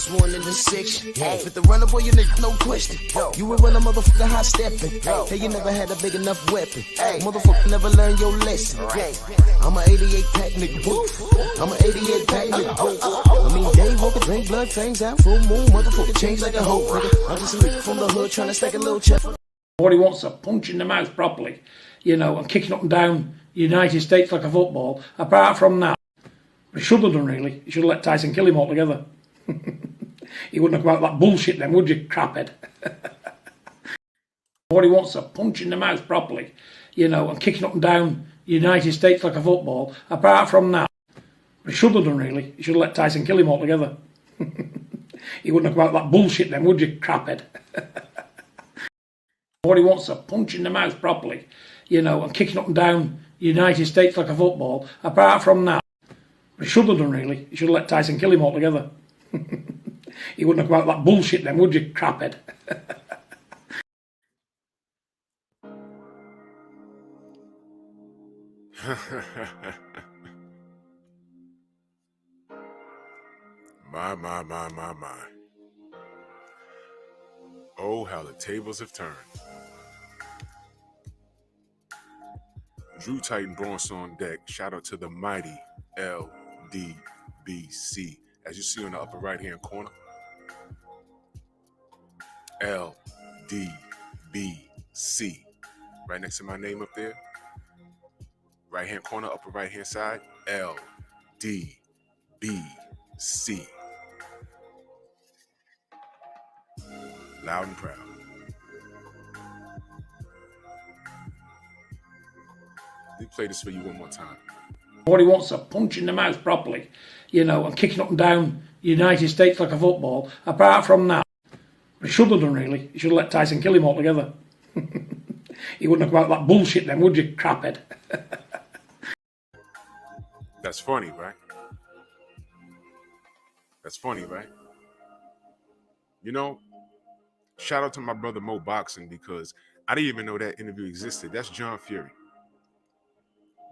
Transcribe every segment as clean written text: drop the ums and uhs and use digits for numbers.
First one in the section. With the runner, boy, you nigga, no question. You will run a motherfucker high stepping. Hey, you never had a big enough weapon. Motherfucker never learned your lesson. I'm a 88 pack nigga. I'm a 88 pack nigga. I mean, day walker, drink blood, fangs out, full moon, motherfucker change like a hoe. I'm just a nigga from the hood trying to stack a little check. What he wants to punch in the mouth properly, you know, and kicking up and down the United States like a football. Apart from that, he should have done really. He should have let Tyson kill him altogether. He wouldn't have come out that bullshit then, would you, craphead? What he wants to punch in the mouth properly, you know, and kicking up and down the United States like a football. Apart from that, he should have done really. He should have let Tyson kill him altogether. He wouldn't have come out that bullshit then, would you, craphead? What he wants to punch in the mouth properly, you know, and kicking up and down the United States like a football. Apart from that, he should have done really. He should have let Tyson kill him altogether. He wouldn't have come out that bullshit then, would you, craphead? My. Oh, how the tables have turned. Drew Titan Bronson on deck. Shout out to the mighty LDBC. As you see on the upper right-hand corner. LDBC. Right next to my name up there. Right-hand corner, upper right-hand side. LDBC. Loud and proud. Let me play this for you one more time. What he wants to punch in the mouth properly, you know, and kicking up and down the United States like a football. Apart from that, he should have done really. He should have let Tyson kill him altogether. He wouldn't have come out that bullshit then, would you, craphead? That's funny, right? That's funny, right? You know, shout out to my brother Mo Boxing, because I didn't even know that interview existed. That's John Fury.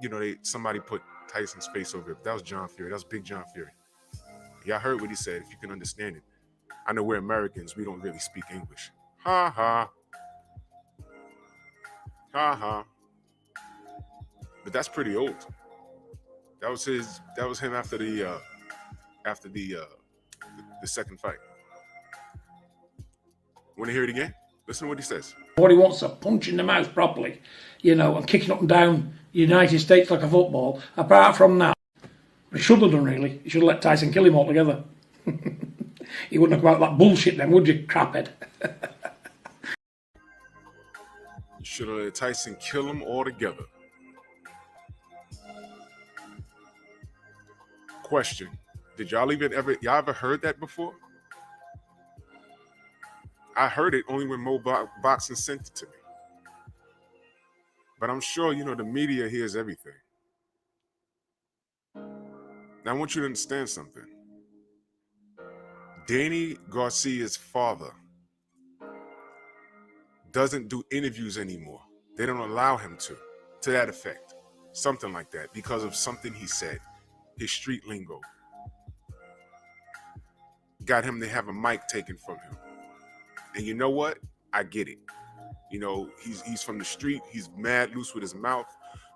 You know, somebody put Tyson's face over it. That was John Fury. That was Big John Fury. Y'all heard what he said, if you can understand it. I know we're Americans. We don't really speak English. Ha ha. Ha ha. But that's pretty old. That was him after the second fight. Want to hear it again? Listen to what he says. What he wants to punch in the mouth properly, you know, and kicking up and down the United States like a football. Apart from that, he should have done really. He should have let Tyson kill him altogether. He wouldn't have come out that bullshit then, would you, craphead? You should have let Tyson kill him altogether. Question: did y'all ever heard that before? I heard it only when Mo Boxing sent it to me. But I'm sure, you know, the media hears everything. Now, I want you to understand something. Danny Garcia's father doesn't do interviews anymore. They don't allow him to that effect. Something like that, because of something he said. His street lingo got him to have a mic taken from him. And you know what? I get it. You know, he's from the street. He's mad loose with his mouth.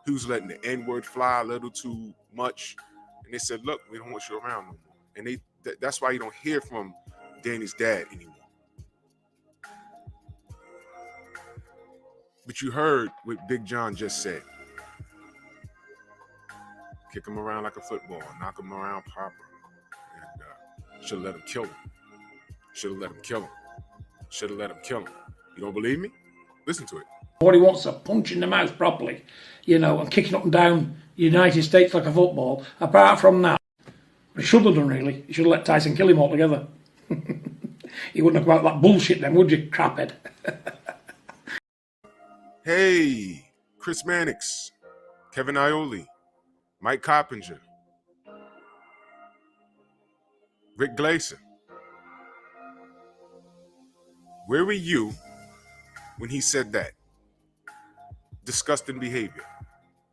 He was letting the N-word fly a little too much. And they said, look, we don't want you around no more. And that's why you don't hear from Danny's dad anymore. But you heard what Big John just said. Kick him around like a football. Knock him around proper. And should have let him kill him. Should have let him kill him. Should have let him kill him. You don't believe me? Listen to it. What he wants to punch in the mouth properly, you know, and kicking up and down the United States like a football. Apart from that, he should have done really. He should have let Tyson kill him altogether. He wouldn't have come out that bullshit then, would you, craphead? Hey, Chris Mannix, Kevin Ioli, Mike Coppinger, Rick Glaser. Where were you when he said that? Disgusting behavior.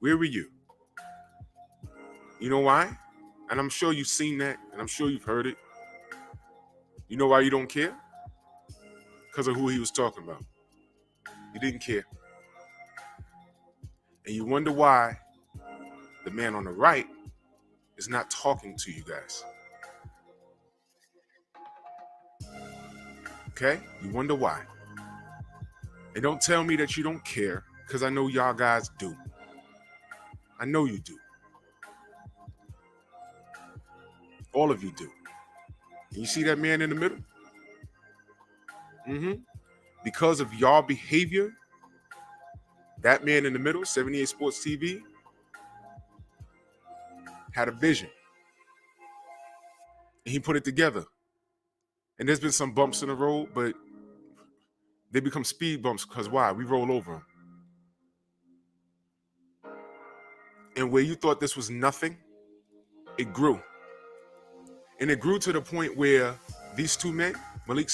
Where were you? You know why? And I'm sure you've seen that, and I'm sure you've heard it. You know why you don't care? Because of who he was talking about. You didn't care. And you wonder why the man on the right is not talking to you guys. Okay? You wonder why. And don't tell me that you don't care, because I know y'all guys do. I know you do. All of you do. And you see that man in the middle? Because of y'all behavior, that man in the middle, 78 Sports TV, had a vision. And he put it together. And there's been some bumps in the road, but they become speed bumps because why? We roll over them. And where you thought this was nothing, it grew. And it grew to the point where these two men, Malik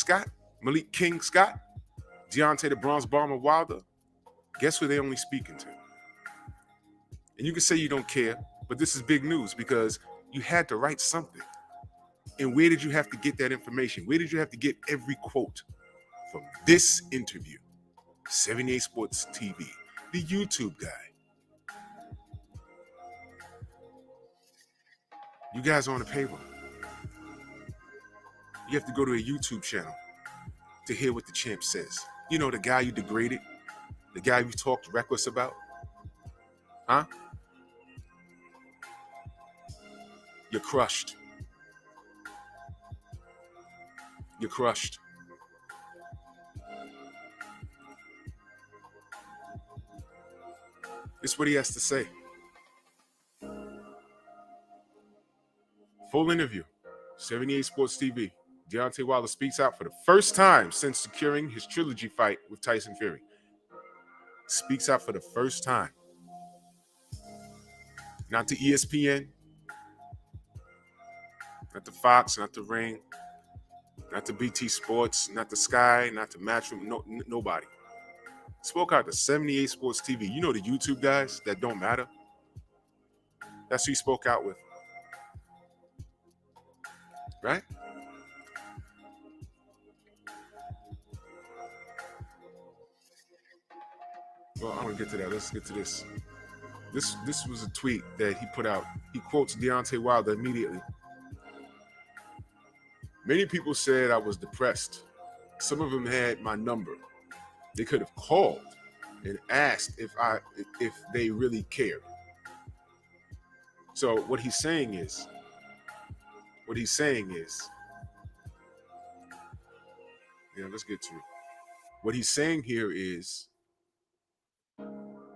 King Scott, Deontay the Bronze Bomber Wilder, guess who they only speaking to? And you can say you don't care, but this is big news because you had to write something. And where did you have to get that information? Where did you have to get every quote? From this interview, 78 Sports TV, the YouTube guy. You guys are on the payroll. You have to go to a YouTube channel to hear what the champ says. You know, the guy you degraded, the guy you talked reckless about. Huh? You're crushed. You're crushed. This is what he has to say. Full interview, 78 Sports TV. Deontay Wilder speaks out for the first time since securing his trilogy fight with Tyson Fury. Speaks out for the first time. Not to ESPN, not to Fox, not to Ring, not to BT Sports, not to Sky, not to Matchroom, nobody. Spoke out to 78 Sports TV. You know the YouTube guys that don't matter? That's who he spoke out with. Right? Well, I'm going to get to that. Let's get to this. This was a tweet that he put out. He quotes Deontay Wilder immediately. Many people said I was depressed. Some of them had my number. They could have called and asked if they really cared. So what he's saying is, let's get to it. What he's saying here is,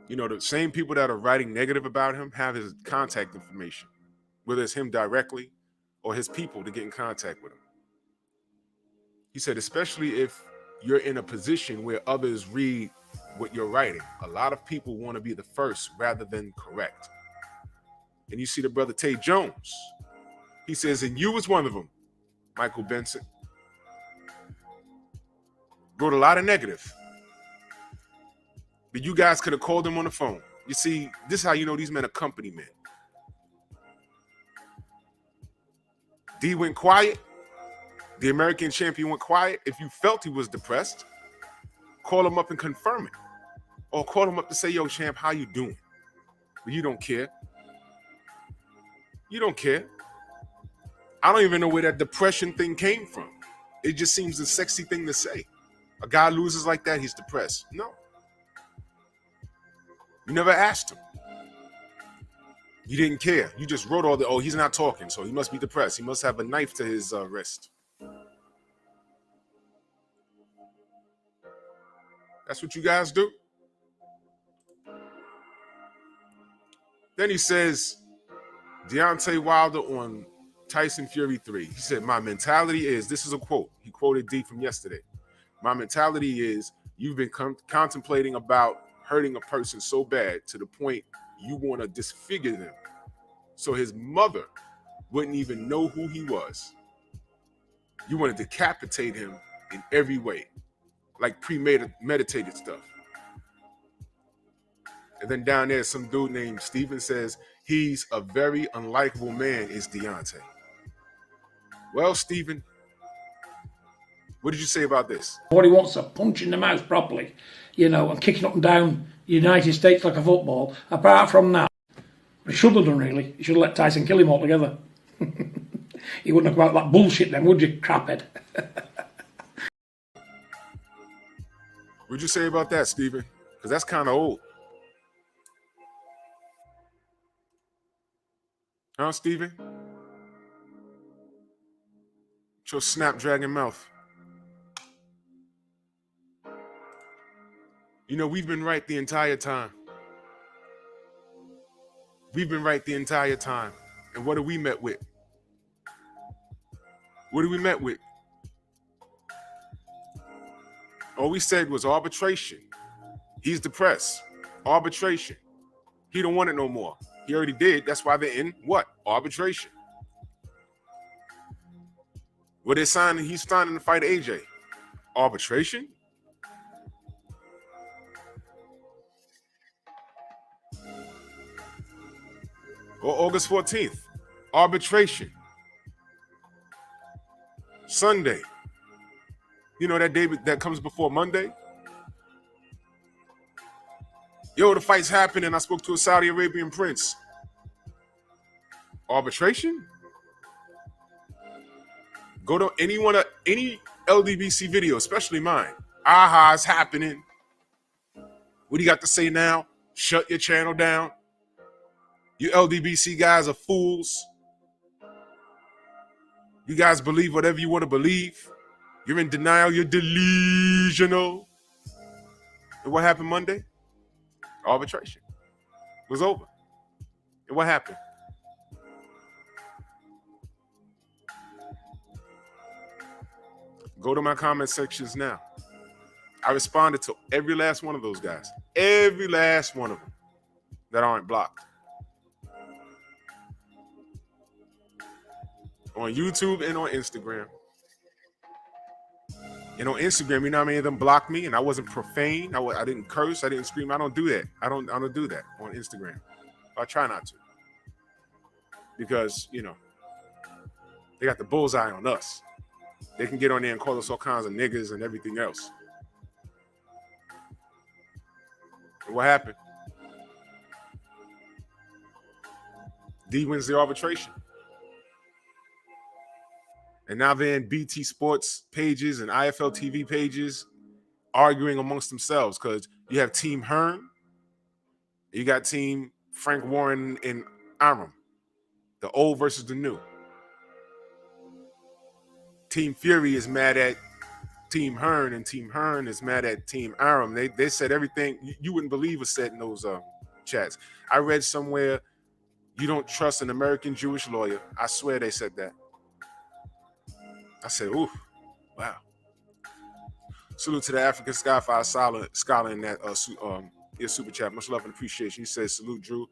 you know, the same people that are writing negative about him have his contact information, whether it's him directly or his people to get in contact with him. He said, especially if you're in a position where others read what you're writing. A lot of people want to be the first rather than correct. And you see the brother Tay Jones. He says, and you was one of them, Michael Benson. Wrote a lot of negative. But you guys could have called him on the phone. You see, this is how you know these men are company men. D went quiet. The American champion went quiet. If you felt he was depressed, call him up and confirm it. Or call him up to say, yo, champ, how you doing? But you don't care. You don't care. I don't even know where that depression thing came from. It just seems a sexy thing to say. A guy loses like that, he's depressed. No. You never asked him. You didn't care. You just wrote all the, he's not talking, so he must be depressed. He must have a knife to his wrist. That's what you guys do. Then he says, Deontay Wilder on Tyson Fury 3. He said, my mentality is, this is a quote. He quoted D from yesterday. My mentality is, you've been contemplating about hurting a person so bad to the point you want to disfigure them. So his mother wouldn't even know who he was. You want to decapitate him in every way, like premeditated stuff. And then down there, some dude named Steven says, he's a very unlikable man, is Deontay. Well, Steven, What did you say about this? What he wants to punch in the mouth properly, and kicking up and down the United States like a football. Apart from that, he should have done really. He should have let Tyson kill him altogether. He wouldn't have come out with that bullshit then, would you, craphead? What'd you say about that, Stephen? Because that's kind of old. Huh, Stephen? With your snapdragon mouth. We've been right the entire time. We've been right the entire time. And what are we met with? What are we met with? All we said was arbitration. He's depressed. Arbitration. He don't want it no more. He already did. That's why they're in what? Arbitration. What they're signing, he's signing to fight AJ. Arbitration? Or August 14th. Arbitration. Sunday. That day that comes before Monday. Yo, the fight's happening. I spoke to a Saudi Arabian prince. Arbitration? Go to any LDBC video, especially mine. Aha, it's happening. What do you got to say now? Shut your channel down. You LDBC guys are fools. You guys believe whatever you want to believe. You're in denial. You're delusional. And what happened Monday? Arbitration was over. And what happened? Go to my comment sections now. I responded to every last one of those guys. Every last one of them that aren't blocked. On YouTube and on Instagram. And on Instagram, how many of them blocked me and I wasn't profane. I didn't curse. I didn't scream. I don't do that. I don't do that on Instagram. I try not to. Because, they got the bullseye on us. They can get on there and call us all kinds of niggas and everything else. And what happened? D wins the arbitration. And now they're in BT Sports pages and IFL TV pages arguing amongst themselves because you have Team Hearn, you got Team Frank Warren and Arum, the old versus the new. Team Fury is mad at Team Hearn, and Team Hearn is mad at Team Arum. They said everything you wouldn't believe was said in those chats. I read somewhere, you don't trust an American Jewish lawyer. I swear they said that. I said, ooh, wow. Salute to the African Skyfire scholar in that super chat. Much love and appreciation. He says, salute, Drew.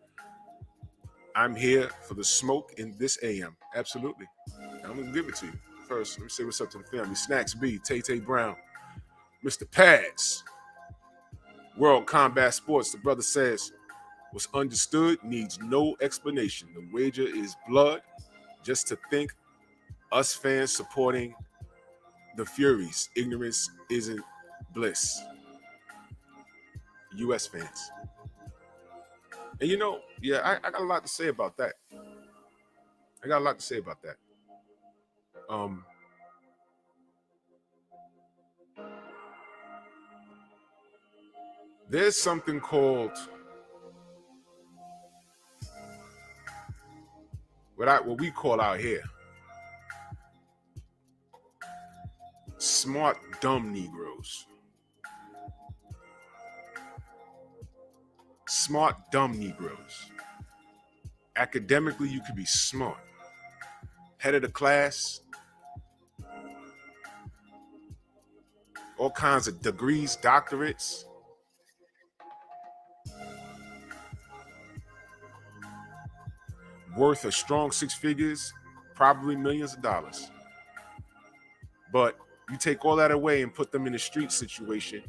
I'm here for the smoke in this AM. Absolutely. I'm going to give it to you. First, let me say what's up to the family. Snacks B, Tay Brown, Mr. Pads, World Combat Sports. The brother says, what's understood needs no explanation. The wager is blood. Just to think us fans supporting the Furies. Ignorance isn't bliss. U.S. fans. And I got a lot to say about that. There's something called what we call out here smart dumb Negroes. Smart dumb Negroes. Academically, you could be smart. Head of the class. All kinds of degrees, doctorates. Worth a strong six figures, probably millions of dollars. But you take all that away and put them in a street situation,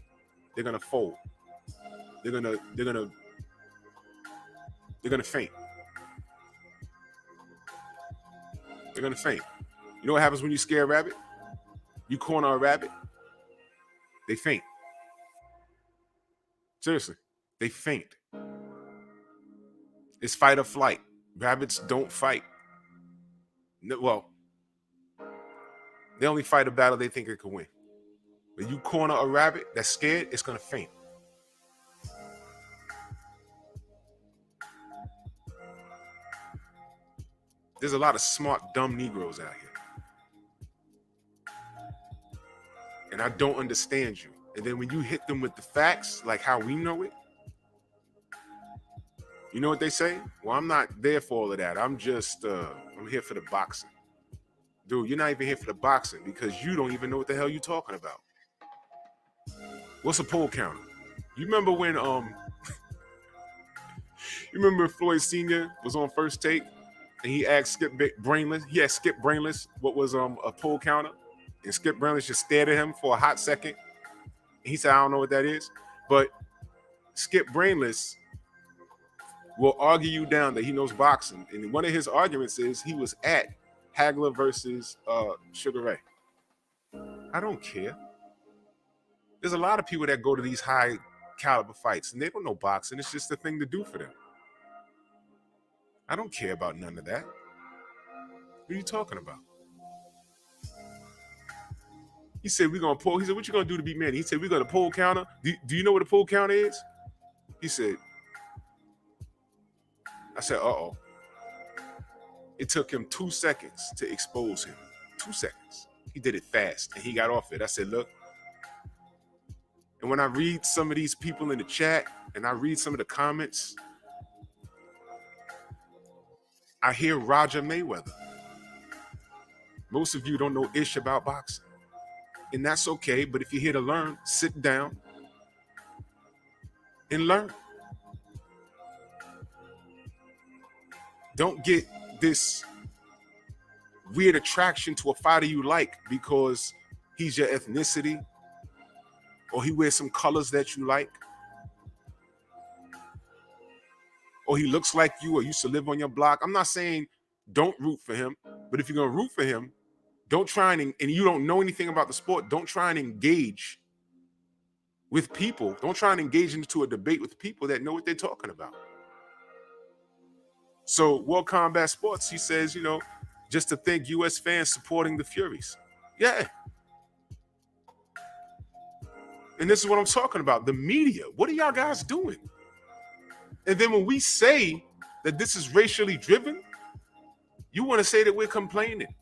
they're gonna fold. They're gonna faint. They're gonna faint. You know what happens when you scare a rabbit? You corner a rabbit, they faint. Seriously, they faint. It's fight or flight. Rabbits don't fight. Well, they only fight a battle they think it can win. When you corner a rabbit that's scared, it's going to faint. There's a lot of smart, dumb Negroes out here. And I don't understand you. And then when you hit them with the facts, like how we know it, you know what they say? Well, I'm not there for all of that. I'm just, I'm here for the boxing. Dude, you're not even here for the boxing because you don't even know what the hell you're talking about. What's a pole counter? You remember when, you remember Floyd Sr. was on First Take and he asked Skip Brainless, what was a pole counter? And Skip Brainless just stared at him for a hot second. And he said, I don't know what that is. But Skip Brainless will argue you down that he knows boxing. And one of his arguments is he was at Hagler versus Sugar Ray. I don't care. There's a lot of people that go to these high caliber fights and they don't know boxing. It's just a thing to do for them. I don't care about none of that. What are you talking about? He said, we're going to pull. He said, what you going to do to beat Manny? He said, we're going to pull counter. Do you know what a pull counter is? He said, I said, uh-oh. It took him 2 seconds to expose him. 2 seconds. He did it fast, and he got off it. I said, look. And when I read some of these people in the chat, and I read some of the comments, I hear Roger Mayweather. Most of you don't know ish about boxing. And that's okay, but if you're here to learn, sit down and learn. Don't get this weird attraction to a fighter you like because he's your ethnicity or he wears some colors that you like or he looks like you or used to live on your block. I'm not saying don't root for him, but if you're going to root for him, don't try and you don't know anything about the sport, don't try and engage with people. Don't try and engage into a debate with people that know what they're talking about. So World Combat Sports, he says, just to thank U.S. fans supporting the Furies. Yeah. And this is what I'm talking about. The media. What are y'all guys doing? And then when we say that this is racially driven, you want to say that we're complaining.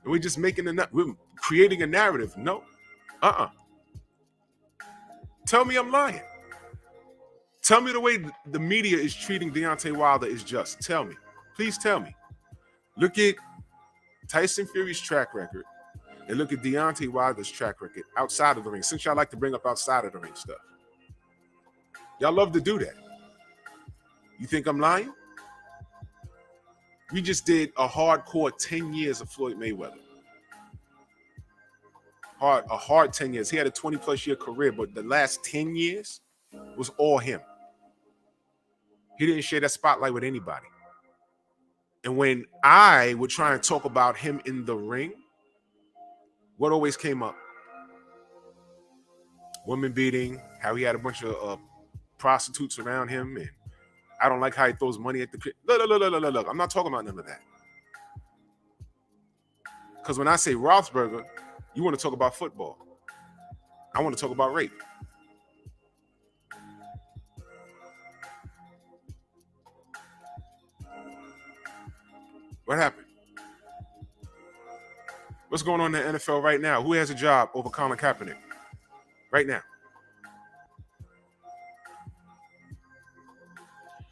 And we're just we're creating a narrative. No. Tell me I'm lying. Tell me the way the media is treating Deontay Wilder is just. Tell me. Please tell me. Look at Tyson Fury's track record and look at Deontay Wilder's track record outside of the ring. Since y'all like to bring up outside of the ring stuff. Y'all love to do that. You think I'm lying? We just did a hardcore 10 years of Floyd Mayweather. A hard 10 years. He had a 20-plus year career, but the last 10 years was all him. He didn't share that spotlight with anybody. And when I would try and talk about him in the ring, what always came up? Women beating, how he had a bunch of prostitutes around him, and I don't like how he throws money at the kid. Look. I'm not talking about none of that. Because when I say Roethlisberger, you want to talk about football. I want to talk about rape. What happened? What's going on in the NFL right now? Who has a job over Colin Kaepernick? Right now.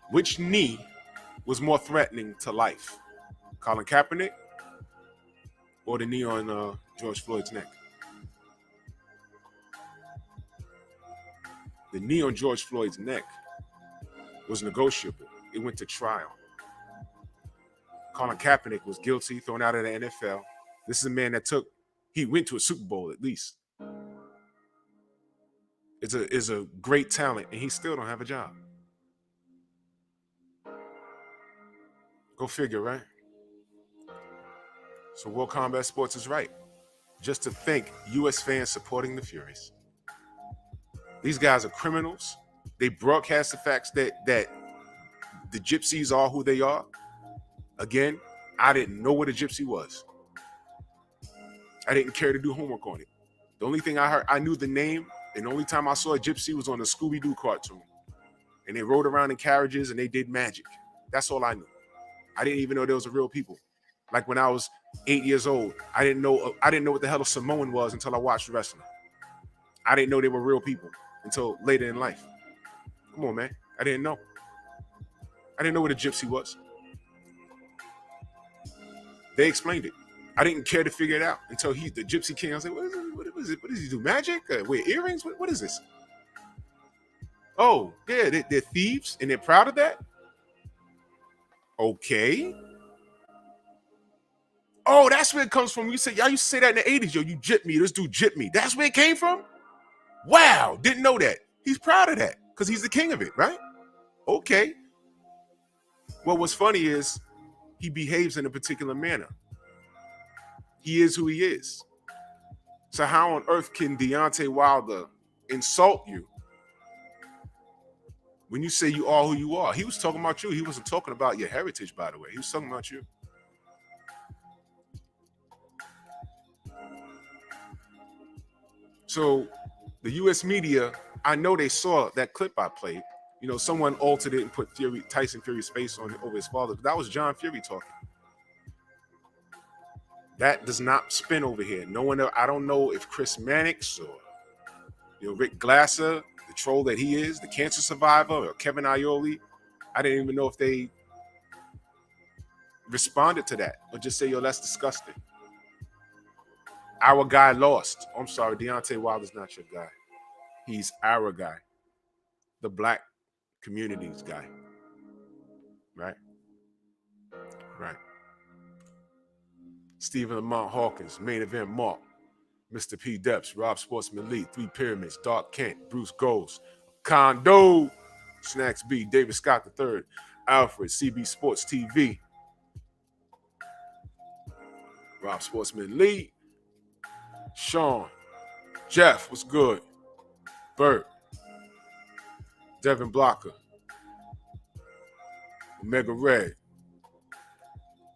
Which knee was more threatening to life? Colin Kaepernick or the knee on George Floyd's neck? The knee on George Floyd's neck was negotiable. It went to trial. Colin Kaepernick was guilty, thrown out of the NFL. This is a man that he went to a Super Bowl at least. Is a great talent, and he still don't have a job. Go figure, right? So World Combat Sports is right. just to thank U.S. fans supporting the Furies. These guys are criminals. They broadcast the facts that the gypsies are who they are. Again, I didn't know what a gypsy was. I didn't care to do homework on it. The only thing I heard, I knew the name, and the only time I saw a gypsy was on the Scooby-Doo cartoon. And they rode around in carriages and they did magic. That's all I knew. I didn't even know there was real people. Like when I was 8 years old, I didn't know what the hell a Samoan was until I watched wrestling. I didn't know they were real people until later in life. Come on, man. I didn't know. I didn't know what a gypsy was. They explained it. I didn't care to figure it out until the gypsy king. I was like, what is it? What is it? What does he do? Magic? Wear earrings? What is this? Oh, yeah, they're thieves and they're proud of that? Okay. Oh, that's where it comes from. Y'all used to say that in the 80s. Yo, you gypped me. This dude gypped me. That's where it came from? Wow, didn't know that. He's proud of that because he's the king of it, right? Okay. Well, what's funny is he behaves in a particular manner. He is who he is. So how on earth can Deontay Wilder insult you when you say you are who you are? He was talking about you. He wasn't talking about your heritage, by the way. He was talking about you. So the U.S. media, I know they saw that clip I played. You know, someone altered it and put Tyson Fury's face on over his father. But that was John Fury talking. That does not spin over here. No one else, I don't know if Chris Mannix or Rick Glasser, the troll that he is, the cancer survivor, or Kevin Aioli. I didn't even know if they responded to that or just say, yo, that's disgusting. Our guy lost. I'm sorry, Deontay Wilder's not your guy. He's our guy. The black community's guy. Right? Right. Stephen Lamont Hawkins, main event Mark, Mr. P. Depps, Rob Sportsman Lee, Three Pyramids, Dark Kent, Bruce Goals, Kondo, Snacks B, David Scott III, Alfred, CB Sports TV, Rob Sportsman Lee, Sean, Jeff, what's good? Bert, Devin Blocker, Omega Red,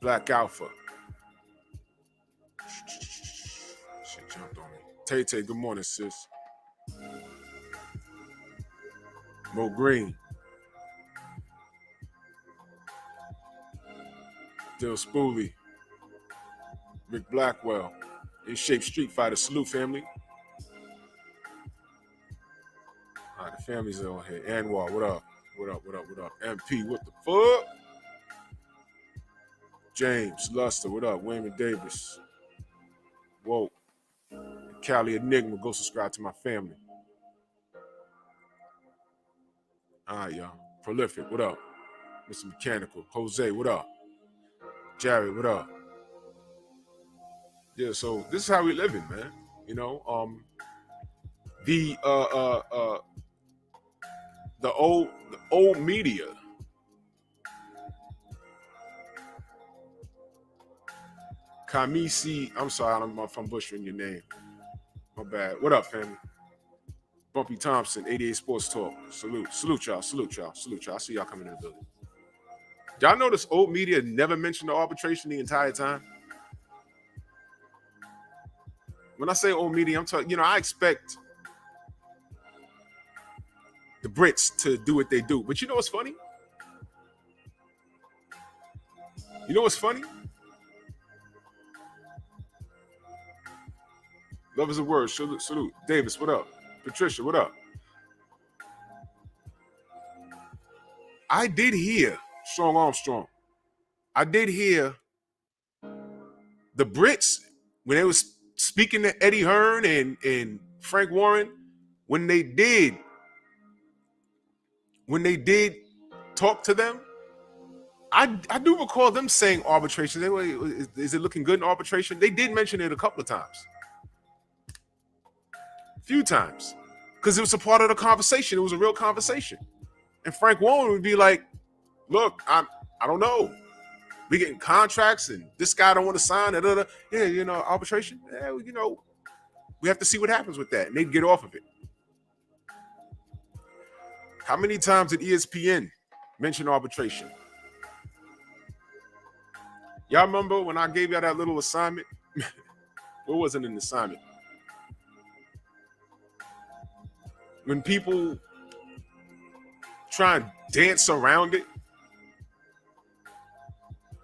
Black Alpha. Shit jumped on me. Tay, good morning, sis. Mo Green. Dill Spooley. Rick Blackwell. In Shape Street Fighter. Salute, family. All right, the family's on here. Anwar, what up? What up? MP, what the fuck? James, Luster, what up? Wayman Davis. Whoa. Cali Enigma, go subscribe to my family. All right, y'all. Prolific, what up? Mr. Mechanical. Jose, what up? Jared, what up? Yeah, so this is how we living, man. You know, the old media. Kamisi, I'm sorry, I don't know if I'm butchering your name. My bad. What up, family? Bumpy Thompson, 88 Sports Talk. Salute y'all. I see y'all coming in the building. Y'all notice old media never mentioned the arbitration the entire time? When I say old media, I'm talking, I expect the Brits to do what they do. But you know what's funny? Love is a word. Salute. Davis, what up? Patricia, what up? I did hear, Strong Armstrong, I did hear the Brits, when they was speaking to Eddie Hearn and Frank Warren, when they did talk to them, I do recall them saying arbitration. Is it looking good in arbitration? They did mention it a couple of times. Few times, because it was a part of the conversation. It was a real conversation, and Frank Warren would be like, "Look, I don't know. We getting contracts and this guy don't want to sign. Yeah, arbitration. Yeah, we have to see what happens with that. And they'd get off of it. How many times did ESPN mention arbitration? Y'all remember when I gave y'all that little assignment? It wasn't an assignment. When people try and dance around it,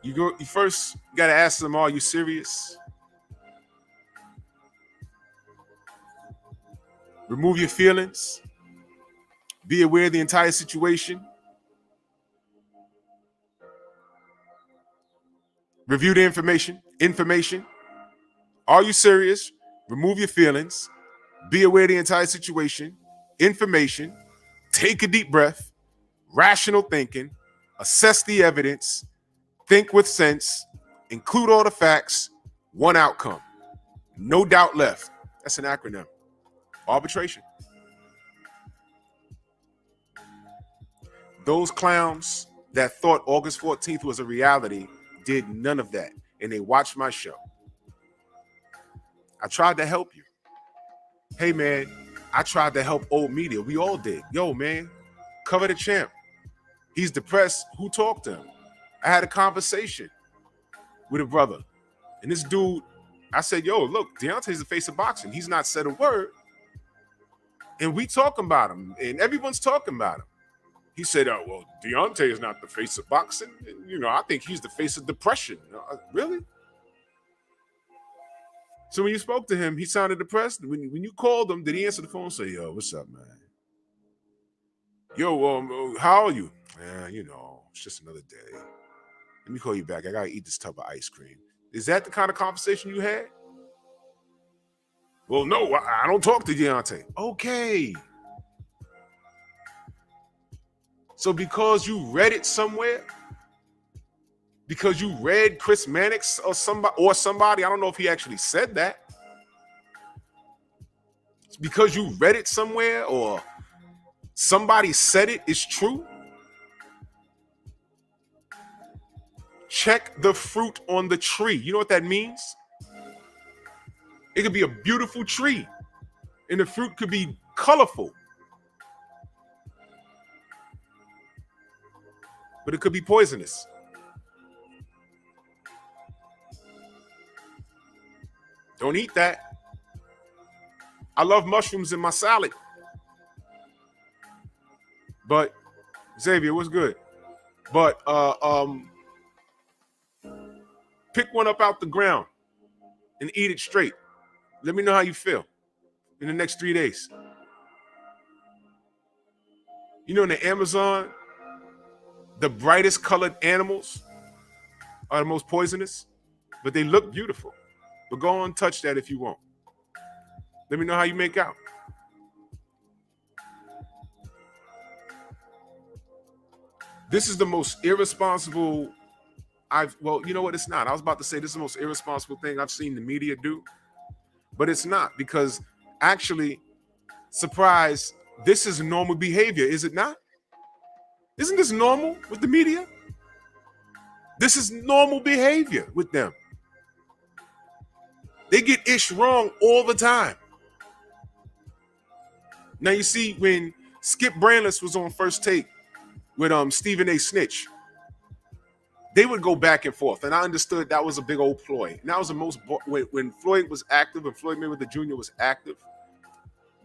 you first got to ask them, are you serious? Remove your feelings. Be aware of the entire situation. Review the information. Are you serious? Remove your feelings. Be aware of the entire situation. Information. Take a deep breath. Rational thinking. Assess the evidence. Think with sense. Include all the facts. One outcome. No doubt left. That's an acronym. Arbitration. Those clowns that thought August 14th was a reality did none of that, and they watched my show. I tried to help you. Hey, man, I tried to help old media. We all did. Yo, man, cover the champ. He's depressed. Who talked to him? I had a conversation with a brother, and this dude, I said, yo, look, Deontay's the face of boxing. He's not said a word, and we talking about him, and everyone's talking about him. He said, oh, well, Deontay is not the face of boxing. And, I think he's the face of depression. Really? So when you spoke to him, he sounded depressed. When you called him, did he answer the phone and say, yo, what's up, man? Yo, how are you? Yeah, it's just another day. Let me call you back. I got to eat this tub of ice cream. Is that the kind of conversation you had? Well, no, I don't talk to Deontay. Okay. So because you read it somewhere, because you read Chris Mannix or somebody, I don't know if he actually said that. It's because you read it somewhere or somebody said it's true. Check the fruit on the tree. You know what that means? It could be a beautiful tree and the fruit could be colorful. But it could be poisonous. Don't eat that. I love mushrooms in my salad. But Xavier, what's good? But pick one up out the ground and eat it straight. Let me know how you feel in the next 3 days. In the Amazon, the brightest colored animals are the most poisonous, but they look beautiful. But go on, touch that if you want. Let me know how you make out. This is the most irresponsible you know what? It's not. I was about to say this is the most irresponsible thing I've seen the media do, but it's not, because actually, surprise, this is normal behavior, is it not? Isn't this normal with the media? This is normal behavior with them. They get ish wrong all the time. Now, you see, when Skip Brandless was on First Take with Stephen A. Snitch, they would go back and forth, and I understood that was a big old ploy. And that was the most, when Floyd was active, and Floyd Mayweather Jr. was active,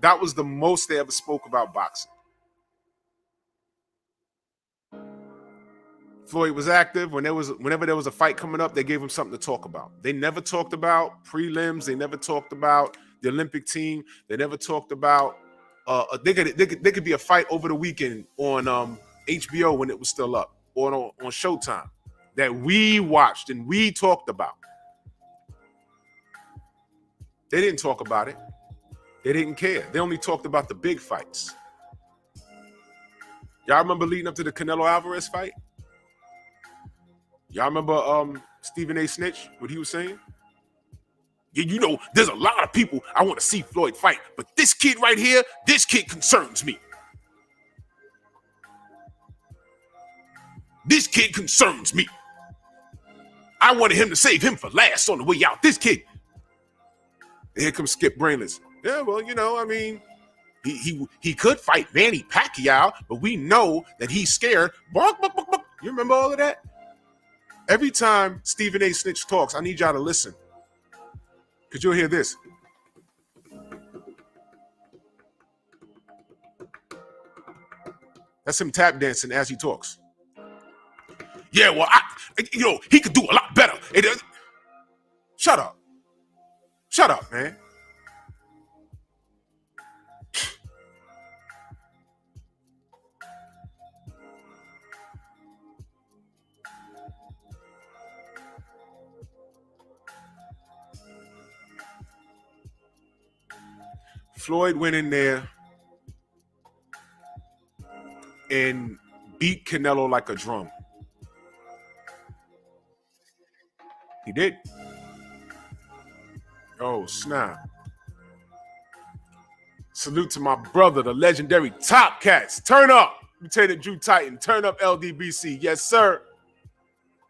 that was the most they ever spoke about boxing. Floyd was active. Whenever there was a fight coming up, they gave him something to talk about. They never talked about prelims. They never talked about the Olympic team. They never talked about they could be a fight over the weekend on HBO when it was still up, or on Showtime, that we watched and we talked about. They didn't talk about it. They didn't care. They only talked about the big fights. Y'all remember leading up to the Canelo Alvarez fight? Y'all remember Stephen A. Snitch, what he was saying? Yeah, there's a lot of people I want to see Floyd fight, but this kid right here, this kid concerns me. This kid concerns me. I wanted him to save him for last on the way out. This kid. And here comes Skip Brainless. Yeah, well, you know, I mean, he could fight Manny Pacquiao, but we know that he's scared. You remember all of that? Every time Stephen A. Snitch talks, I need y'all to listen. Because you'll hear this. That's him tap dancing as he talks. Yeah, well, he could do a lot better. Shut up. Shut up, man. Floyd went in there and beat Canelo like a drum. He did. Oh, snap. Salute to my brother, the legendary Top Cats. Turn up, Lieutenant Drew Titan. Turn up, LDBC. Yes, sir.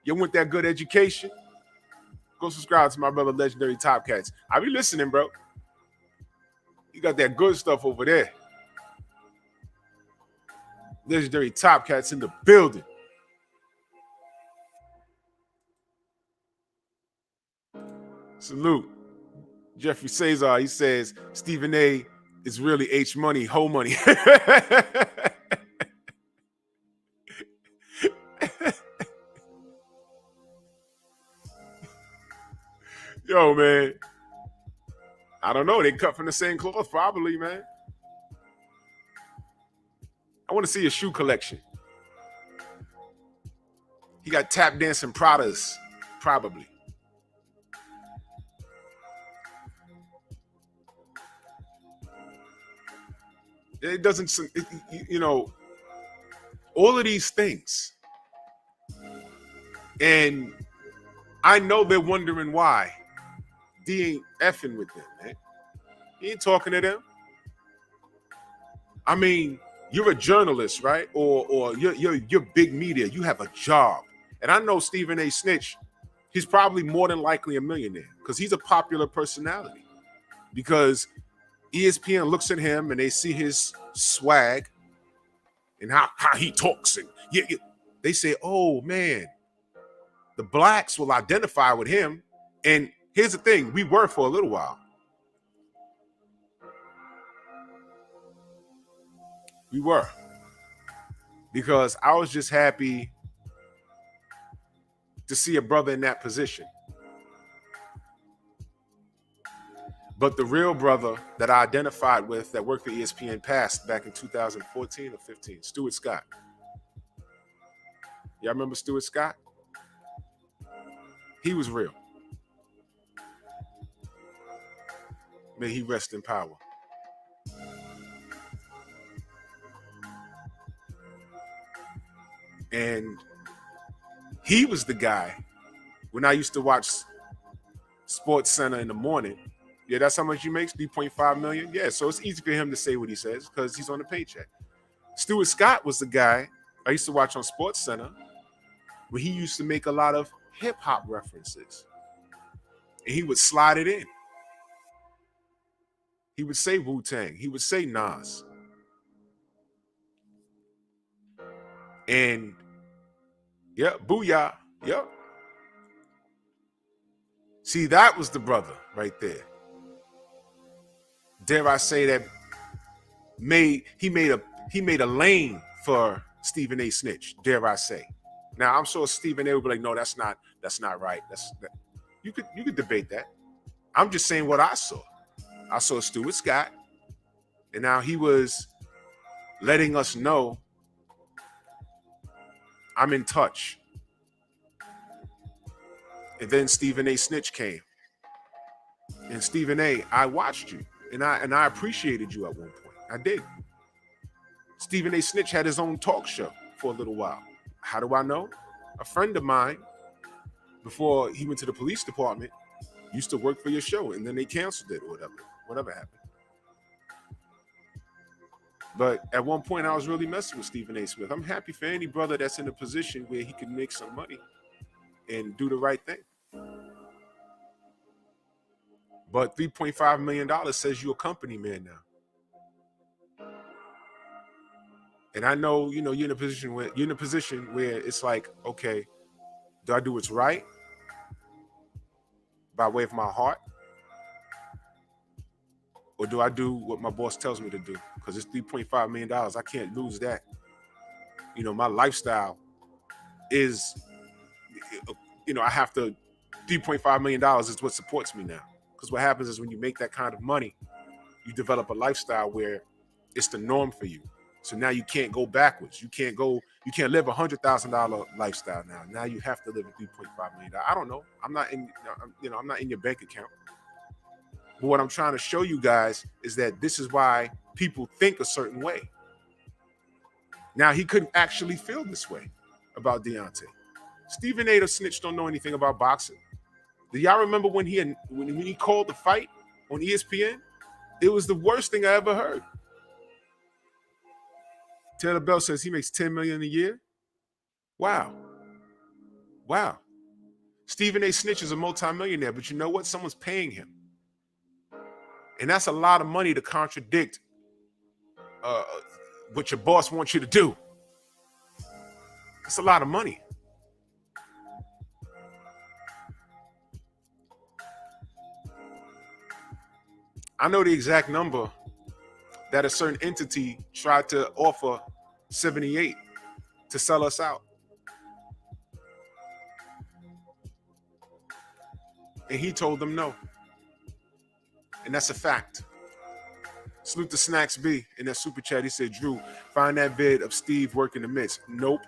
You want that good education? Go subscribe to my brother, legendary Top Cats. I be listening, bro. You got that good stuff over there. Legendary Top Cats in the building. Salute. Jeffrey Cesar, he says, Stephen A. is really H Money, Ho Money. Yo, man. I don't know. They cut from the same cloth, probably, man. I want to see a shoe collection. He got tap dancing Pradas, probably. It doesn't, you know, all of these things. And I know they're wondering why D ain't effing with them, man. He ain't talking to them. I mean, you're a journalist, right? Or you're big media. You have a job. And I know Stephen A. Snitch, he's probably more than likely a millionaire because he's a popular personality. Because ESPN looks at him and they see his swag and how he talks. And they say, oh, man, the blacks will identify with him. And here's the thing. We were for a little while. We were. Because I was just happy to see a brother in that position. But the real brother that I identified with that worked for ESPN passed back in 2014 or 15, Stuart Scott. Y'all remember Stuart Scott? He was real. May he rest in power. And he was the guy when I used to watch Sports Center in the morning. Yeah, that's how much he makes, $3.5 million. Yeah, so it's easy for him to say what he says because he's on a paycheck. Stuart Scott was the guy I used to watch on Sports Center where he used to make a lot of hip-hop references. And he would slide it in. He would say Wu-Tang. He would say Nas. And, yeah, Booyah. Yep. See, that was the brother right there. Dare I say that he made a lane for Stephen A. Snitch, dare I say. Now, I'm sure Stephen A. would be like, no, that's not right. You could debate that. I'm just saying what I saw. I saw Stuart Scott, and now he was letting us know I'm in touch. And then Stephen A. Snitch came. And Stephen A., I watched you, and I appreciated you at one point. I did. Stephen A. Snitch had his own talk show for a little while. How do I know? A friend of mine, before he went to the police department, used to work for your show, and then they canceled it or whatever happened. But at one point, I was really messing with Stephen A. Smith. I'm happy for any brother that's in a position where he can make some money. and do the right thing. But $3.5 million says you're a company man now. And I know, you're in a position where it's like, okay, do I do what's right by way of my heart? Or do I do what my boss tells me to do? Because it's $3.5 million. I can't lose that. My lifestyle is, I have to, $3.5 million is what supports me now. Because what happens is when you make that kind of money, you develop a lifestyle where it's the norm for you. So now you can't go backwards. You can't live $100,000 lifestyle now. Now you have to live a $3.5 million. I don't know. I'm not in your bank account. But what I'm trying to show you guys is that this is why people think a certain way. Now, he couldn't actually feel this way about Deontay. Stephen A. the snitch don't know anything about boxing. Do y'all remember when he called the fight on ESPN? It was the worst thing I ever heard. Taylor Bell says he makes $10 million a year. Wow. Stephen A. Snitch is a multimillionaire, but you know what? Someone's paying him. And that's a lot of money to contradict what your boss wants you to do. That's a lot of money. I know the exact number that a certain entity tried to offer 78 to sell us out. And he told them no. And that's a fact. Salute to Snacks B in that super chat. He said, Drew, find that vid of Steve working the mitts. Nope.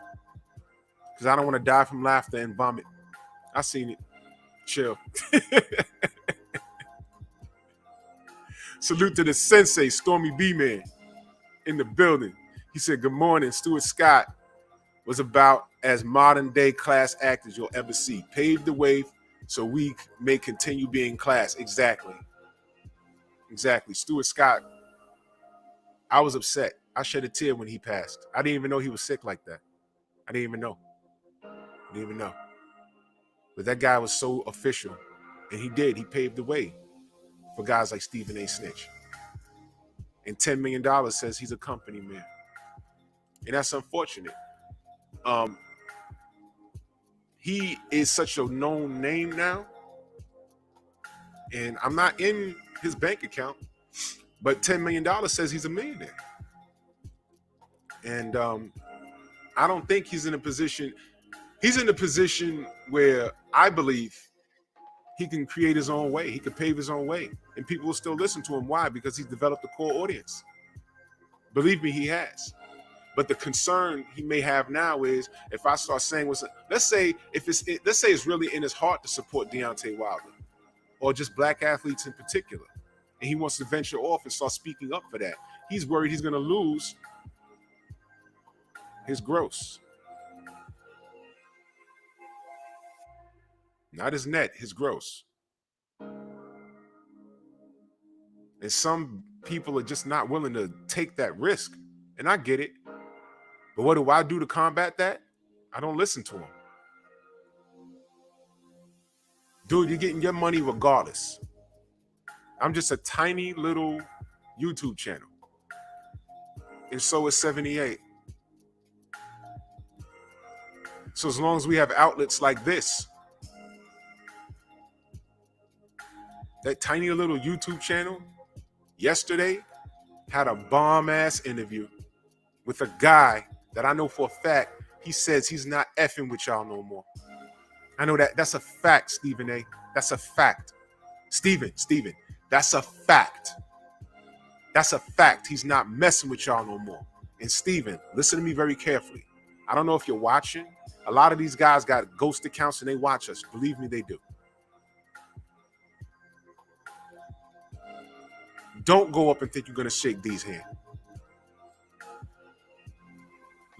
Because I don't want to die from laughter and vomit. I seen it. Chill. Salute to the sensei, Stormy B-Man, in the building. He said, good morning. Stuart Scott was about as modern day class act as you'll ever see. Paved the way so we may continue being class. Exactly. Stuart Scott, I was upset. I shed a tear when he passed. I didn't even know he was sick like that. I didn't even know. But that guy was so official. And he paved the way for guys like Stephen A. Snitch. And $10 million says he's a company man. And that's unfortunate. He is such a known name now. And I'm not in his bank account, but $10 million says he's a millionaire. And I don't think he's in a position where I believe he can create his own way. He can pave his own way. And people will still listen to him. Why? Because he's developed a core audience. Believe me, he has. But the concern he may have now is if I start saying let's say it's really in his heart to support Deontay Wilder or just black athletes in particular, and he wants to venture off and start speaking up for that. He's worried he's going to lose his gross. Not his net, his gross. And some people are just not willing to take that risk. And I get it. But what do I do to combat that? I don't listen to him. Dude, you're getting your money regardless. I'm just a tiny little YouTube channel. And so is 78. So as long as we have outlets like this, that tiny little YouTube channel yesterday had a bomb-ass interview with a guy that I know for a fact he says he's not effing with y'all no more. I know that. That's a fact, Stephen A. That's a fact. Stephen, that's a fact. That's a fact. He's not messing with y'all no more. And Stephen, listen to me very carefully. I don't know if you're watching. A lot of these guys got ghost accounts and they watch us. Believe me, they do. Don't go up and think you're going to shake D's hand.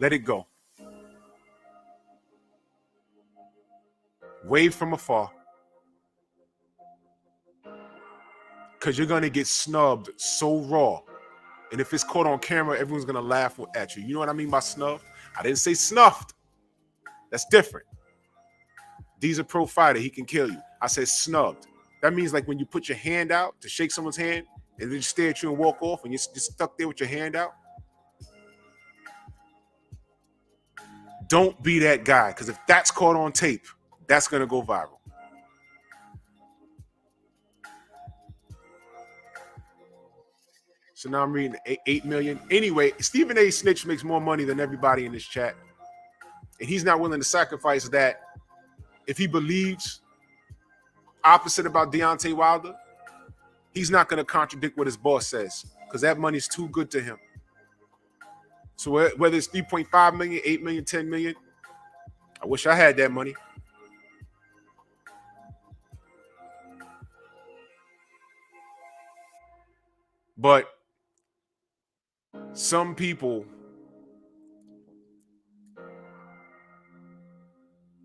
Let it go. Wave from afar. Because you're going to get snubbed so raw. And if it's caught on camera, everyone's going to laugh at you. You know what I mean by snubbed? I didn't say snuffed. That's different. D's a pro fighter. He can kill you. I said snubbed. That means like when you put your hand out to shake someone's hand and they just stare at you and walk off and you're just stuck there with your hand out. Don't be that guy, because if that's caught on tape, that's going to go viral. So now I'm reading 8 million. Anyway, Stephen A. Snitch makes more money than everybody in this chat. And he's not willing to sacrifice that. If he believes opposite about Deontay Wilder, he's not going to contradict what his boss says, because that money's too good to him. So whether it's 3.5 million, 8 million, 10 million, I wish I had that money. But some people,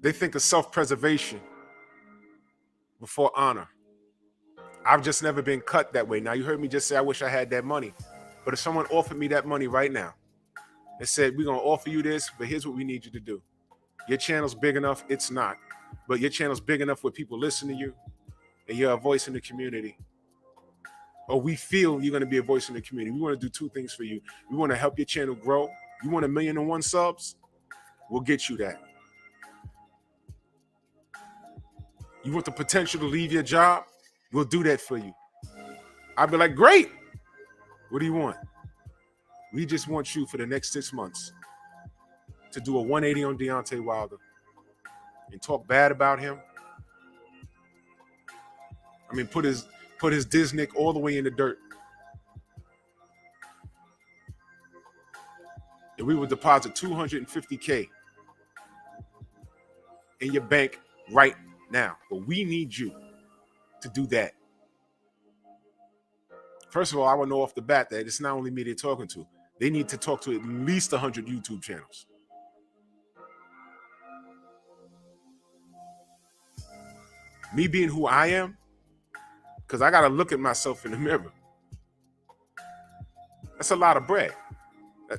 they think of self-preservation before honor. I've just never been cut that way. Now, you heard me just say I wish I had that money. But if someone offered me that money right now and said, we're going to offer you this, but here's what we need you to do. Your channel's big enough. It's not. But your channel's big enough where people listen to you and you're a voice in the community. Or we feel you're going to be a voice in the community. We want to do two things for you. We want to help your channel grow. You want 1,000,001 subs? We'll get you that. You want the potential to leave your job? We'll do that for you. I'll be like, great. What do you want? We just want you for the next 6 months to do a 180 on Deontay Wilder and talk bad about him. I mean, put his Disnick all the way in the dirt. And we will deposit $250K in your bank right now. But we need you to do that. First of all, I want to know off the bat that it's not only me they're talking to. They need to talk to at least 100 YouTube channels. Me being who I am, because I got to look at myself in the mirror. That's a lot of bread.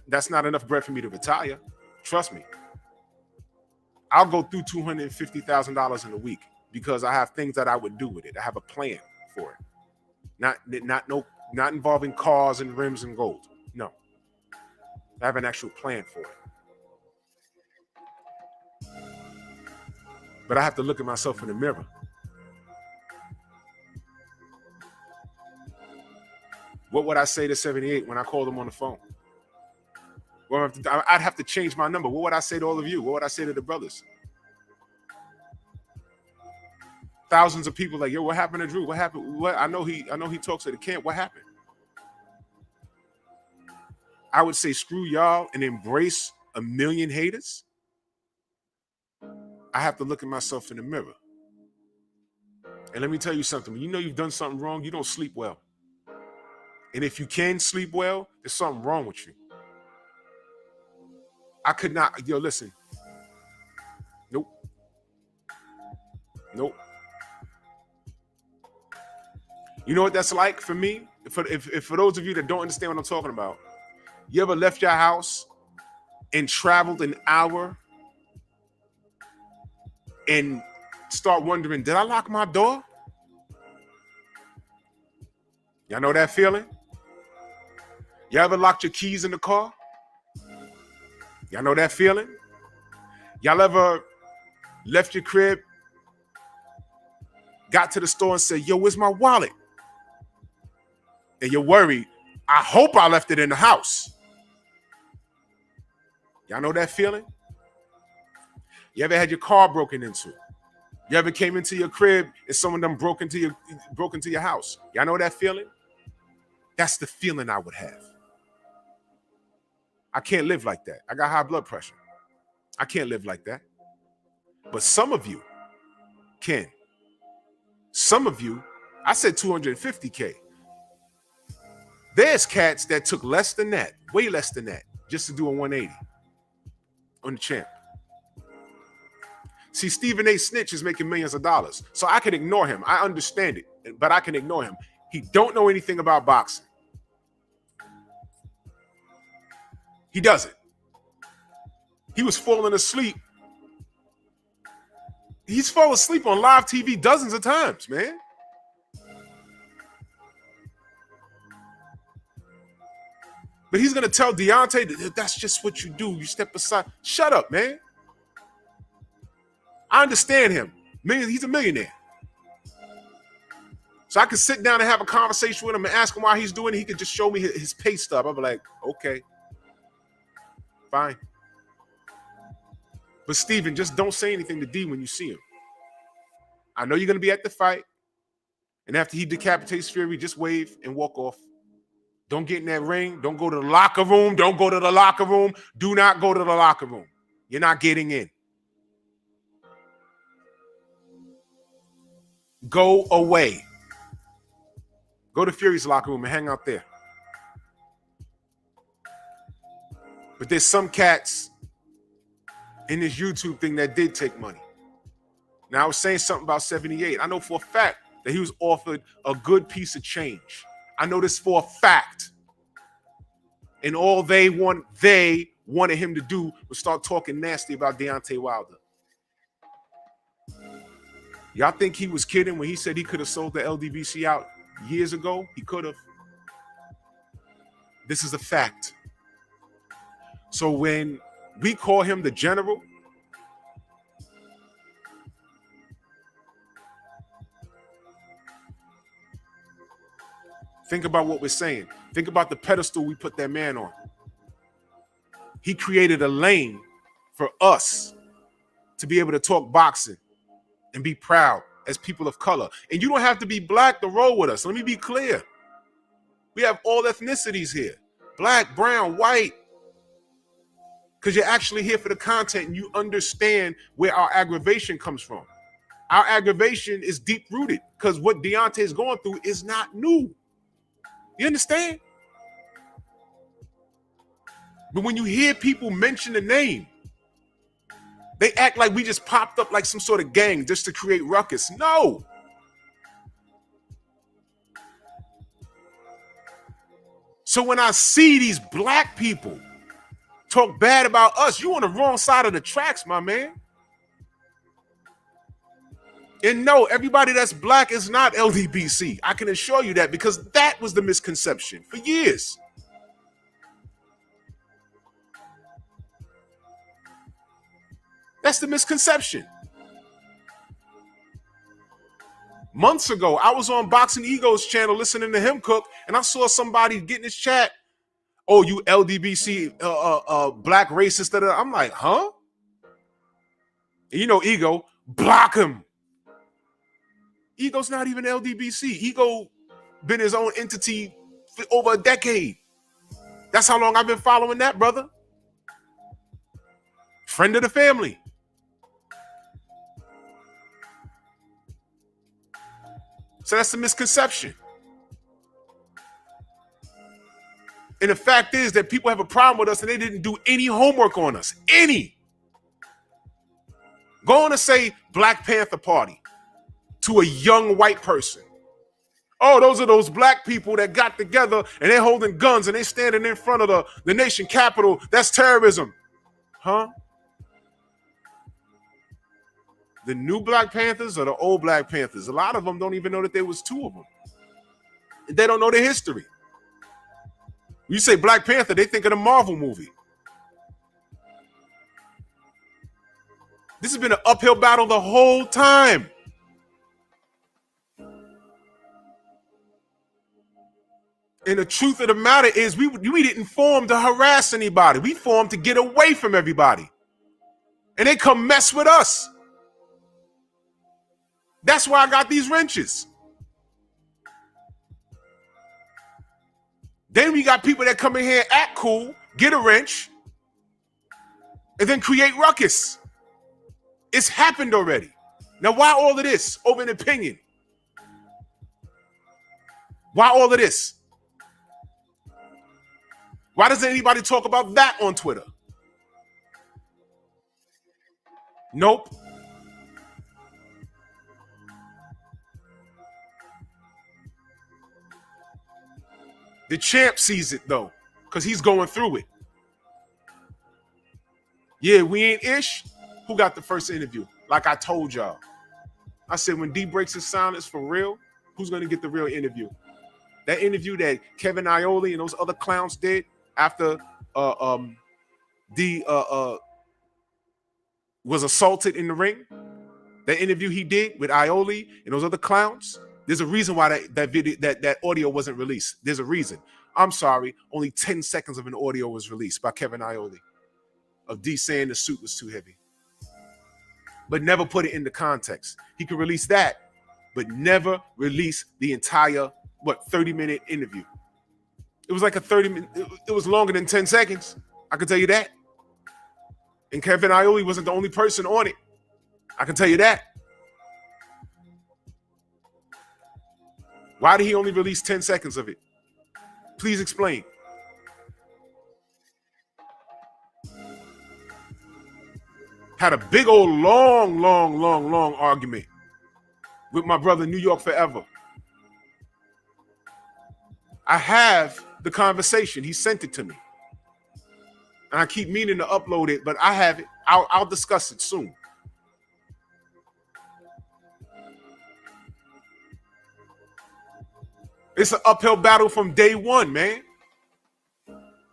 That's not enough bread for me to retire. Trust me. I'll go through $250,000 in a week because I have things that I would do with it. I have a plan for it. Not involving cars and rims and gold. No. I have an actual plan for it. But I have to look at myself in the mirror. What would I say to 78 when I called him on the phone? Well, I'd have to change my number. What would I say to all of you? What would I say to the brothers? Thousands of people like, yo, what happened to Drew? What happened? What? I know he talks at the camp. What happened? I would say screw y'all and embrace 1,000,000 haters. I have to look at myself in the mirror. And let me tell you something. When you know you've done something wrong, you don't sleep well. And if you can sleep well, there's something wrong with you. I could not, yo, listen. Nope. You know what that's like for me? If for those of you that don't understand what I'm talking about, you ever left your house and traveled an hour and start wondering, did I lock my door? Y'all know that feeling? You ever locked your keys in the car? Y'all know that feeling? Y'all ever left your crib, got to the store and said, yo, where's my wallet? And you're worried, I hope I left it in the house. Y'all know that feeling? You ever had your car broken into? You ever came into your crib and someone done broke into your house? Y'all know that feeling? That's the feeling I would have. I can't live like that. I got high blood pressure. I can't live like that. But some of you can. Some of you, I said 250K. There's cats that took less than that, way less than that, just to do a 180 on the champ. See, Stephen A. Snitch is making millions of dollars, so I can ignore him. I understand it, but I can ignore him. He don't know anything about boxing. He doesn't. He was falling asleep He's fallen asleep on live TV dozens of times, man. But he's going to tell Deontay that that's just what you do. You step aside. Shut up, man. I understand him. He's a millionaire. So I could sit down and have a conversation with him and ask him why he's doing it. He could just show me his pay stub. I'll be like, okay, fine. But Steven, just don't say anything to D when you see him. I know you're going to be at the fight. And after he decapitates Fury, just wave and walk off. Don't get in that ring. Don't go to the locker room. Don't go to the locker room. Do not go to the locker room. You're not getting in. Go away. Go to Fury's locker room and hang out there. But there's some cats in this YouTube thing that did take money. Now, I was saying something about 78. I know for a fact that he was offered a good piece of change. I know this for a fact. And all they wanted him to do was start talking nasty about Deontay Wilder. Y'all think he was kidding when he said he could have sold the LDBC out years ago? He could have. This is a fact. So when we call him the general, think about what we're saying. Think about the pedestal we put that man on. He created a lane for us to be able to talk boxing and be proud as people of color. And you don't have to be black to roll with us. Let me be clear. We have all ethnicities here. Black, brown, white. Because you're actually here for the content and you understand where our aggravation comes from. Our aggravation is deep-rooted because what Deontay is going through is not new. You understand? But when you hear people mention the name, they act like we just popped up like some sort of gang just to create ruckus. No. So when I see these black people talk bad about us, you on the wrong side of the tracks, my man. And no, everybody that's black is not LDBC. I can assure you that because that was the misconception for years. That's the misconception. Months ago, I was on Boxing Ego's channel listening to him cook, and I saw somebody get in his chat, oh, you LDBC black racist. I'm like, huh? And you know Ego, block him. Ego's not even LDBC. Ego been his own entity for over a decade. That's how long I've been following that, brother. Friend of the family. So that's the misconception. And the fact is that people have a problem with us and they didn't do any homework on us. Any. Go on and say Black Panther Party to a young white person. Oh, those are those black people that got together and they're holding guns and they're standing in front of the nation capital. That's terrorism. Huh? The new Black Panthers or the old Black Panthers? A lot of them don't even know that there was two of them. They don't know the history. When you say Black Panther, they think of the Marvel movie. This has been an uphill battle the whole time. And the truth of the matter is we didn't form to harass anybody. We formed to get away from everybody. And they come mess with us. That's why I got these wrenches. Then we got people that come in here, act cool, get a wrench, and then create ruckus. It's happened already. Now, why all of this over an opinion? Why all of this? Why doesn't anybody talk about that on Twitter? Nope. The champ sees it, though, because he's going through it. Yeah, we ain't ish. Who got the first interview? Like I told y'all. I said, when D breaks his silence for real, who's going to get the real interview? That interview that Kevin Iole and those other clowns did after D was assaulted in the ring. That interview he did with Iole and those other clowns. There's a reason why that audio wasn't released. There's a reason. I'm sorry, only 10 seconds of an audio was released by Kevin Iole of D saying the suit was too heavy, but never put it into context. He could release that, but never release the entire 30-minute interview. It was like a 30-minute. It was longer than 10 seconds. I can tell you that. And Kevin Iole wasn't the only person on it. I can tell you that. Why did he only release 10 seconds of it? Please explain. Had a big old long argument with my brother New York Forever. I have the conversation. He sent it to me. And I keep meaning to upload it, but I have it. I'll discuss it soon. It's an uphill battle from day one, man.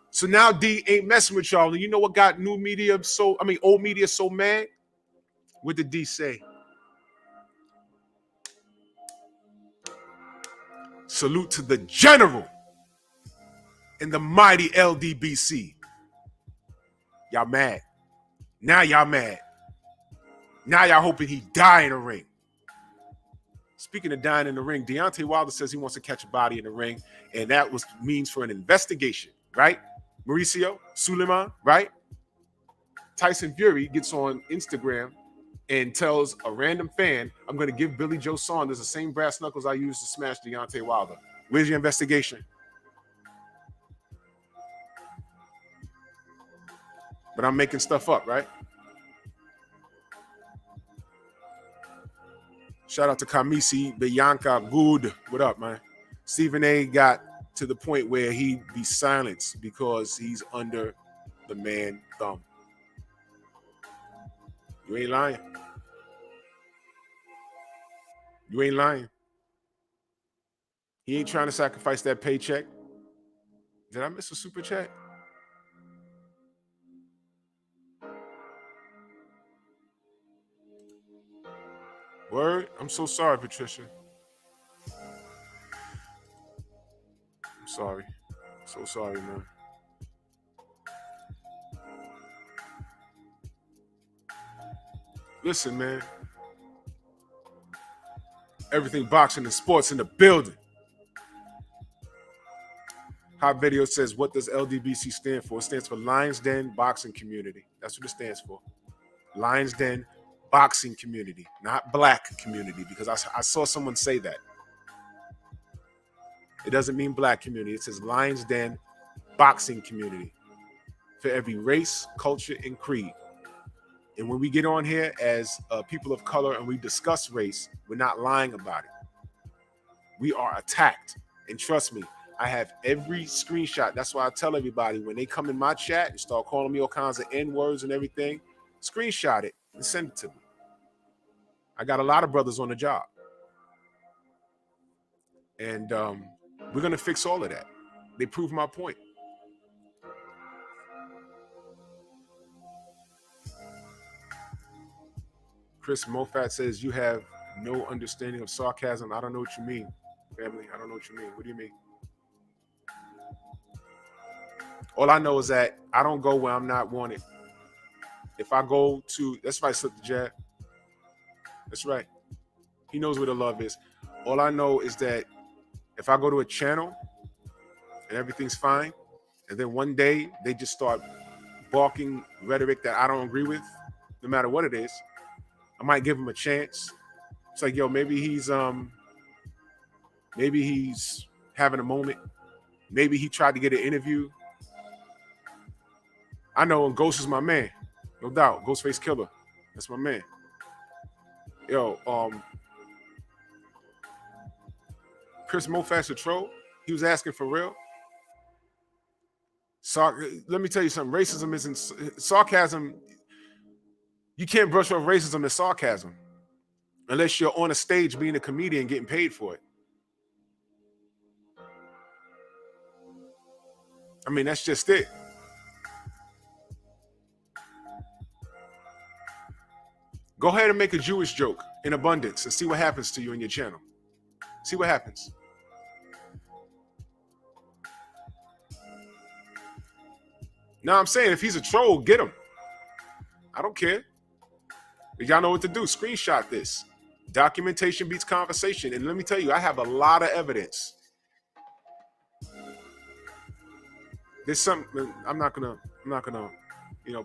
So now D ain't messing with y'all. And you know what got old media so mad? What did D say? Salute to the general and the mighty LDBC. Y'all mad. Now y'all mad. Now y'all hoping he die in the ring. Speaking of dying in the ring, Deontay Wilder says he wants to catch a body in the ring, and that means for an investigation, right? Mauricio Suleiman, right? Tyson Fury gets on Instagram and tells a random fan, I'm going to give Billy Joe Saunders the same brass knuckles I used to smash Deontay Wilder. Where's your investigation? But I'm making stuff up, right? Shout out to Kamisi Bianca Good. What up, man? Stephen A got to the point where he'd be silenced because he's under the man thumb. You ain't lying. You ain't lying. He ain't trying to sacrifice that paycheck. Did I miss a super chat? Word? I'm so sorry, Patricia. I'm sorry. So sorry, man. Listen, man. Everything boxing and sports in the building. Hot Video says, what does LDBC stand for? It stands for Lions Den Boxing Community. That's what it stands for. Lions Den Boxing Community, not black community, because I saw someone say that. It doesn't mean black community. It says Lions Den Boxing Community for every race, culture, and creed. And when we get on here as people of color and we discuss race, we're not lying about it. We are attacked. And trust me, I have every screenshot. That's why I tell everybody when they come in my chat and start calling me all kinds of N-words and everything, screenshot it and send it to me. I got a lot of brothers on the job. And we're going to fix all of that. They prove my point. Chris Mofat says, you have no understanding of sarcasm. I don't know what you mean, family. I don't know what you mean. What do you mean? All I know is that I don't go where I'm not wanted. If I go to, that's right, slip the jab. That's right. He knows where the love is. All I know is that if I go to a channel and everything's fine, and then one day they just start barking rhetoric that I don't agree with, no matter what it is, I might give him a chance. It's like, yo, maybe he's having a moment. Maybe he tried to get an interview. I know Ghost is my man. No doubt. Ghostface Killer. That's my man. Yo, Chris Mofat's a troll. He was asking for real. Let me tell you something. Racism isn't sarcasm. You can't brush off racism and sarcasm unless you're on a stage being a comedian getting paid for it. I mean, that's just it. Go ahead and make a Jewish joke in abundance and see what happens to you in your channel. See what happens. Now I'm saying if he's a troll, get him. I don't care. But y'all know what to do. Screenshot this. Documentation beats conversation. And let me tell you, I have a lot of evidence. There's something I'm not gonna,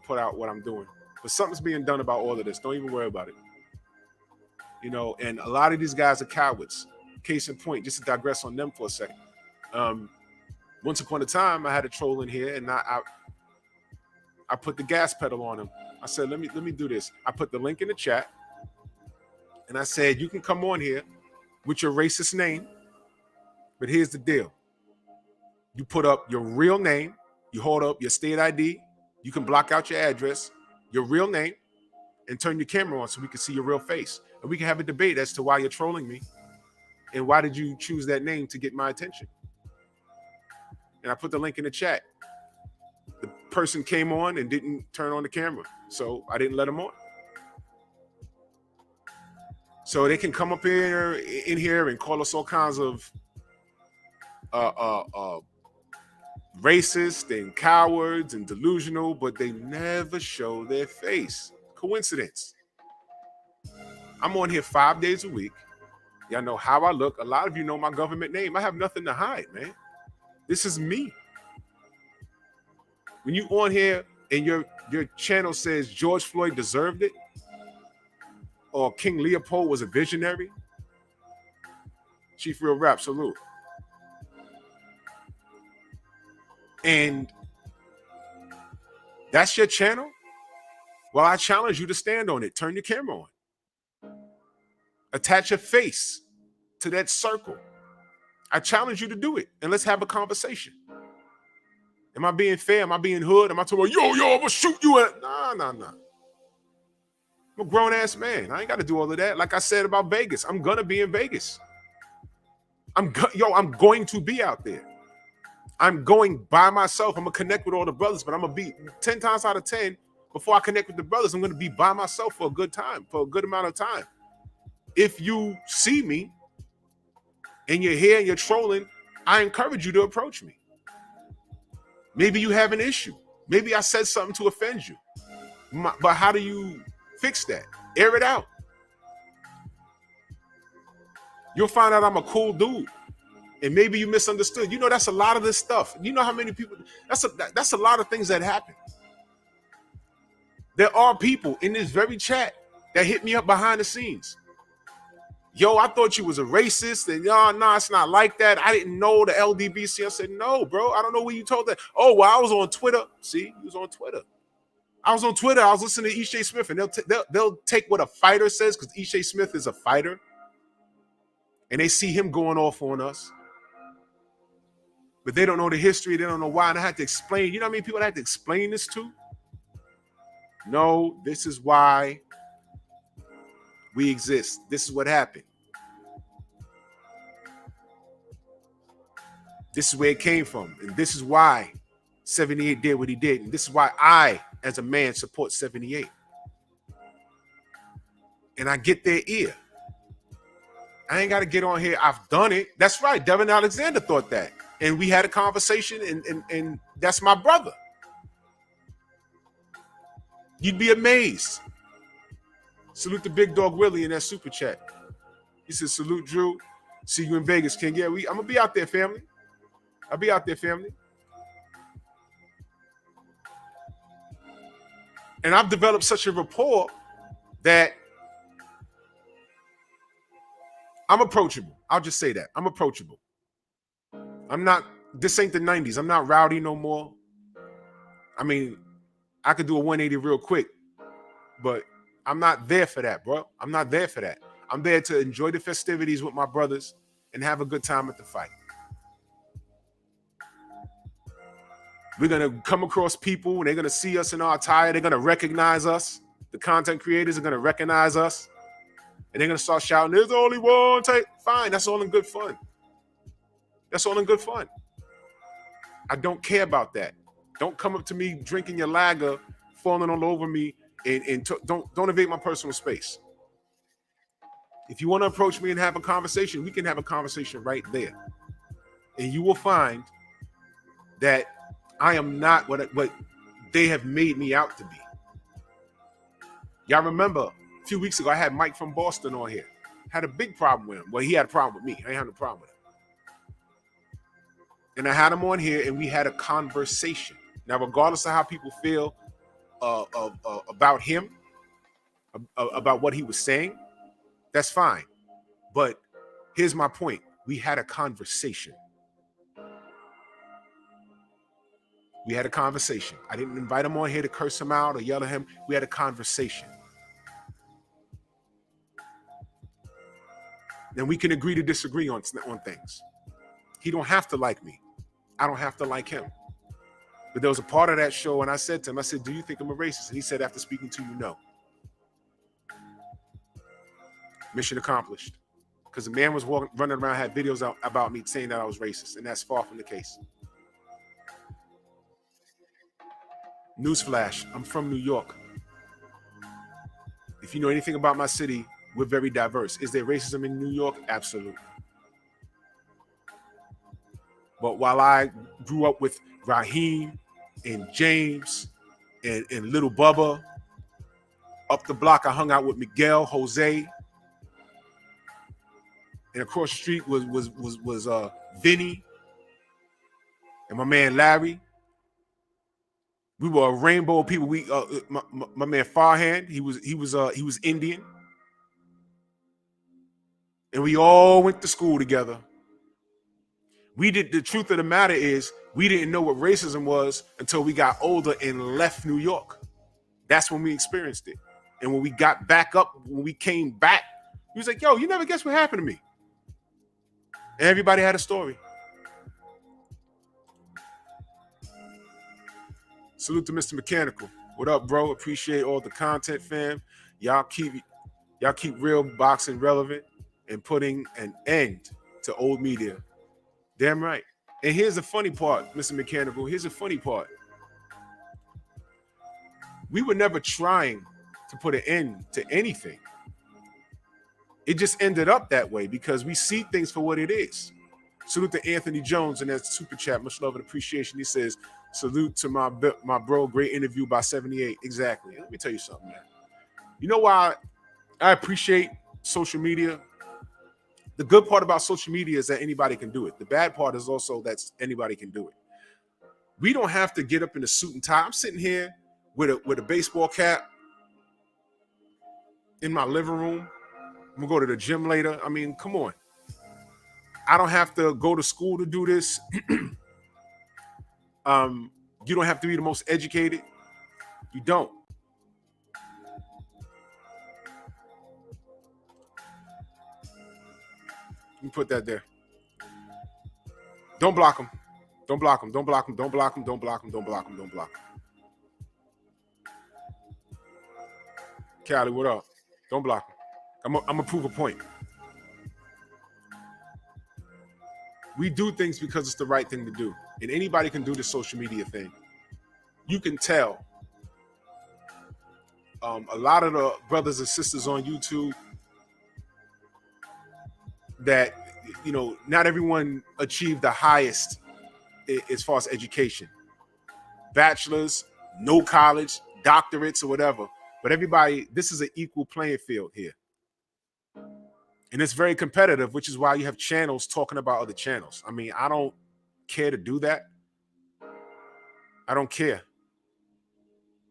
put out what I'm doing. But something's being done about all of this. Don't even worry about it. And a lot of these guys are cowards. Case in point, just to digress on them for a second. Once upon a time, I had a troll in here, and I put the gas pedal on him. I said, let me do this. I put the link in the chat, and I said, you can come on here with your racist name, but here's the deal. You put up your real name, you hold up your state ID, you can block out your address, your real name, and turn your camera on so we can see your real face. And we can have a debate as to why you're trolling me and why did you choose that name to get my attention. And I put the link in the chat. The person came on and didn't turn on the camera, so I didn't let him on. So they can come up in here and call us all kinds of racist and cowards and delusional, but they never show their face. Coincidence. I'm on here 5 days a week. Y'all know how I look. A lot of you know my government name. I have nothing to hide, man. This is me. When you on here and your channel says George Floyd deserved it, or King Leopold was a visionary, Chief Real Rap, salute. And that's your channel? Well, I challenge you to stand on it. Turn your camera on. Attach your face to that circle. I challenge you to do it, and let's have a conversation. Am I being fair? Am I being hood? Am I talking about, yo, I'm gonna shoot you at? Nah. I'm a grown-ass man. I ain't got to do all of that. Like I said about Vegas, I'm gonna be in Vegas. I'm going to be out there. I'm going by myself. I'm gonna connect with all the brothers, but I'm gonna be 10 times out of 10. Before I connect with the brothers, I'm gonna be by myself for a good time, for a good amount of time. If you see me and you're here and you're trolling, I encourage you to approach me. Maybe you have an issue. Maybe I said something to offend you. But how do you fix that? Air it out. You'll find out I'm a cool dude. And maybe you misunderstood. You know, that's a lot of this stuff. You know how many people, that's a lot of things that happen. There are people in this very chat that hit me up behind the scenes. Yo, I thought you was a racist, and no, it's not like that. I didn't know the LDBC. I said, no, bro, I don't know where you told that. Oh, well, I was on Twitter. See, you was on Twitter. I was on Twitter. I was listening to E.J. Smith, and they'll take what a fighter says, because E.J. Smith is a fighter, and they see him going off on us. But they don't know the history. They don't know why, and I had to explain. You know how many people I had to explain this to? No, this is why we exist. This is what happened. This is where it came from. And this is why 78 did what he did. And this is why I, as a man, support 78. And I get their ear. I ain't got to get on here. I've done it. That's right. Devin Alexander thought that. And we had a conversation, and that's my brother. You'd be amazed. Salute the big dog Willie in that super chat. He said, salute Drew. See you in Vegas, King. Yeah, I'm going to be out there, family. I'll be out there, family. And I've developed such a rapport that I'm approachable. I'll just say that. I'm approachable. This ain't the 90s. I'm not rowdy no more. I mean, I could do a 180 real quick, but I'm not there for that, bro. I'm not there for that. I'm there to enjoy the festivities with my brothers and have a good time at the fight. We're going to come across people, and they're going to see us in our attire. They're going to recognize us. the content creators are going to recognize us, and they're going to start shouting, there's only one take. Fine, that's all in good fun. That's all in good fun. I don't care about that. Don't come up to me drinking your lager, falling all over me, and don't invade my personal space. If you want to approach me and have a conversation, we can have a conversation right there. And you will find that I am not what they have made me out to be. Y'all remember a few weeks ago, I had Mike from Boston on here. Had a big problem with him. Well, he had a problem with me. I ain't had no problem with him. And I had him on here, and we had a conversation. Now, regardless of how people feel about him, about what he was saying, that's fine. But here's my point. We had a conversation. We had a conversation. I didn't invite him on here to curse him out or yell at him. We had a conversation. Then we can agree to disagree on things. He don't have to like me. I don't have to like him. But there was a part of that show, and I said to him, I said, do you think I'm a racist? And he said, after speaking to you, no. Mission accomplished. Because the man was running around, had videos out about me saying that I was racist, and that's far from the case. Newsflash, I'm from New York. If you know anything about my city, we're very diverse. Is there racism in New York? Absolutely. But while I grew up with Raheem and James and Little Bubba, up the block I hung out with Miguel, Jose, and across the street was Vinny and my man Larry. We were a rainbow of people. My man Farhan, he was Indian, and we all went to school together. The truth of the matter is, we didn't know what racism was until we got older and left New York. That's when we experienced it. And when we got back up, when we came back, he was like, yo, you never guess what happened to me. And everybody had a story. Salute to Mr. Mechanical. What up, bro? Appreciate all the content, fam. Y'all keep real boxing relevant and putting an end to old media. Damn right. And here's the funny part, Mr. Mechanical. Here's the funny part. We were never trying to put an end to anything. It just ended up that way because we see things for what it is. Salute to Anthony Jones in that super chat. Much love and appreciation. He says, salute to my bro. Great interview by 78. Exactly. Let me tell you something, man. You know why I appreciate social media? The good part about social media is that anybody can do it. The bad part is also that anybody can do it. We don't have to get up in a suit and tie. I'm sitting here with a baseball cap in my living room. I'm gonna go to the gym later. I mean, come on. I don't have to go to school to do this. You don't have to be the most educated. You don't. You put that there. Don't block him. Don't block him. Don't block him. Don't block him. Don't block him. Don't block him. Don't block him. Callie, what up? Don't block him. I'm gonna prove a point. We do things because it's the right thing to do. And anybody can do the social media thing. You can tell. A lot of the brothers and sisters on YouTube that, you know, not everyone achieved the highest as far as education. Bachelors, no college, doctorates or whatever. But everybody, this is an equal playing field here. And it's very competitive, which is why you have channels talking about other channels. I mean, I don't care to do that. I don't care.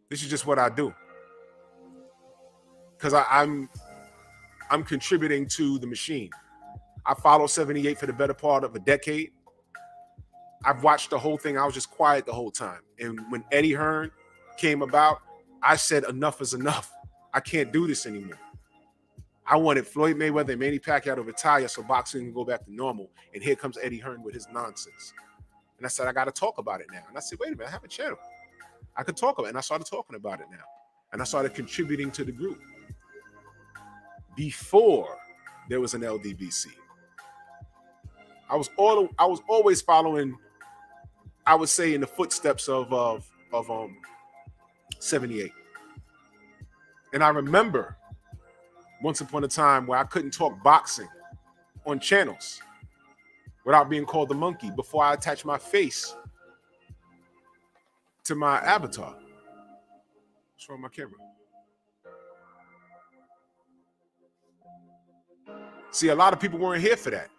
This is just what I do. Because I'm contributing to the machine. I followed 78 for the better part of a decade. I've watched the whole thing. I was just quiet the whole time. And when Eddie Hearn came about, I said enough is enough. I can't do this anymore. I wanted Floyd Mayweather and Manny Pacquiao to retire so boxing can go back to normal. And here comes Eddie Hearn with his nonsense. And I said, I got to talk about it now. And I said, wait a minute, I have a channel. I could talk about it. And I started talking about it now. and I started contributing to the group before there was an LDBC. I was always following, I would say, in the footsteps of 78. And I remember once upon a time where I couldn't talk boxing on channels without being called the monkey before I attached my face to my avatar. What's wrong with my camera? See, a lot of people weren't here for that.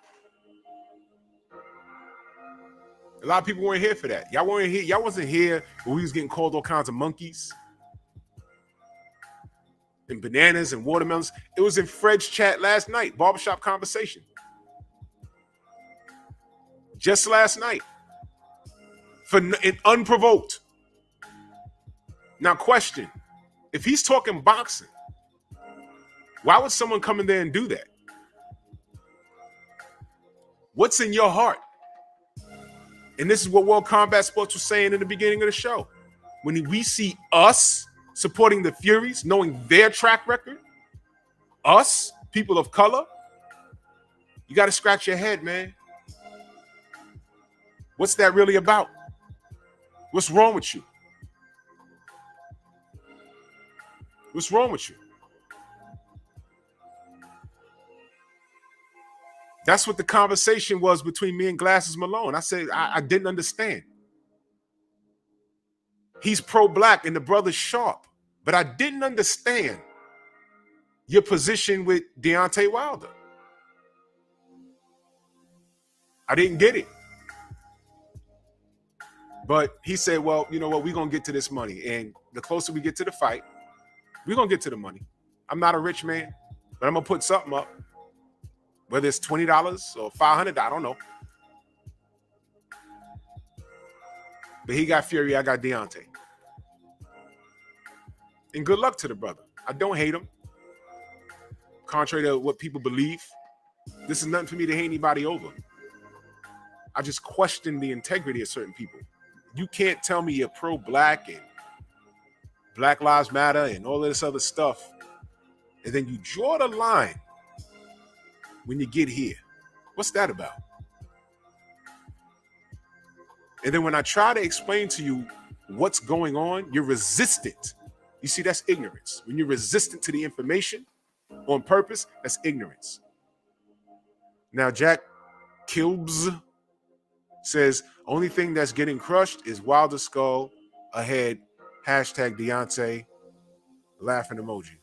A lot of people weren't here for that. Y'all weren't here. Y'all wasn't here when we was getting called all kinds of monkeys and bananas and watermelons. It was in Fred's chat last night, barbershop conversation. Just last night. Unprovoked. Now question, if he's talking boxing, why would someone come in there and do that? What's in your heart? And this is what World Combat Sports was saying in the beginning of the show. When we see us supporting the Furies, knowing their track record, us, people of color, you got to scratch your head, man. What's that really about? What's wrong with you? What's wrong with you? That's what the conversation was between me and Glasses Malone. I said, I didn't understand. He's pro-black and the brother's sharp, but I didn't understand your position with Deontay Wilder. I didn't get it. But he said, well, you know what? We're going to get to this money. And the closer we get to the fight, we're going to get to the money. I'm not a rich man, but I'm going to put something up. Whether it's $20 or $500, I don't know. But he got Fury, I got Deontay. And good luck to the brother. I don't hate him. Contrary to what people believe, this is nothing for me to hate anybody over. I just question the integrity of certain people. You can't tell me you're pro-black and Black Lives Matter and all of this other stuff, and then you draw the line when you get here. What's that about? And then when I try to explain to you what's going on, you're resistant. You see, that's ignorance. When you're resistant to the information on purpose, that's ignorance. Now, Jack Kilbs says, only thing that's getting crushed is Wilder skull ahead, hashtag Deontay, laughing emoji.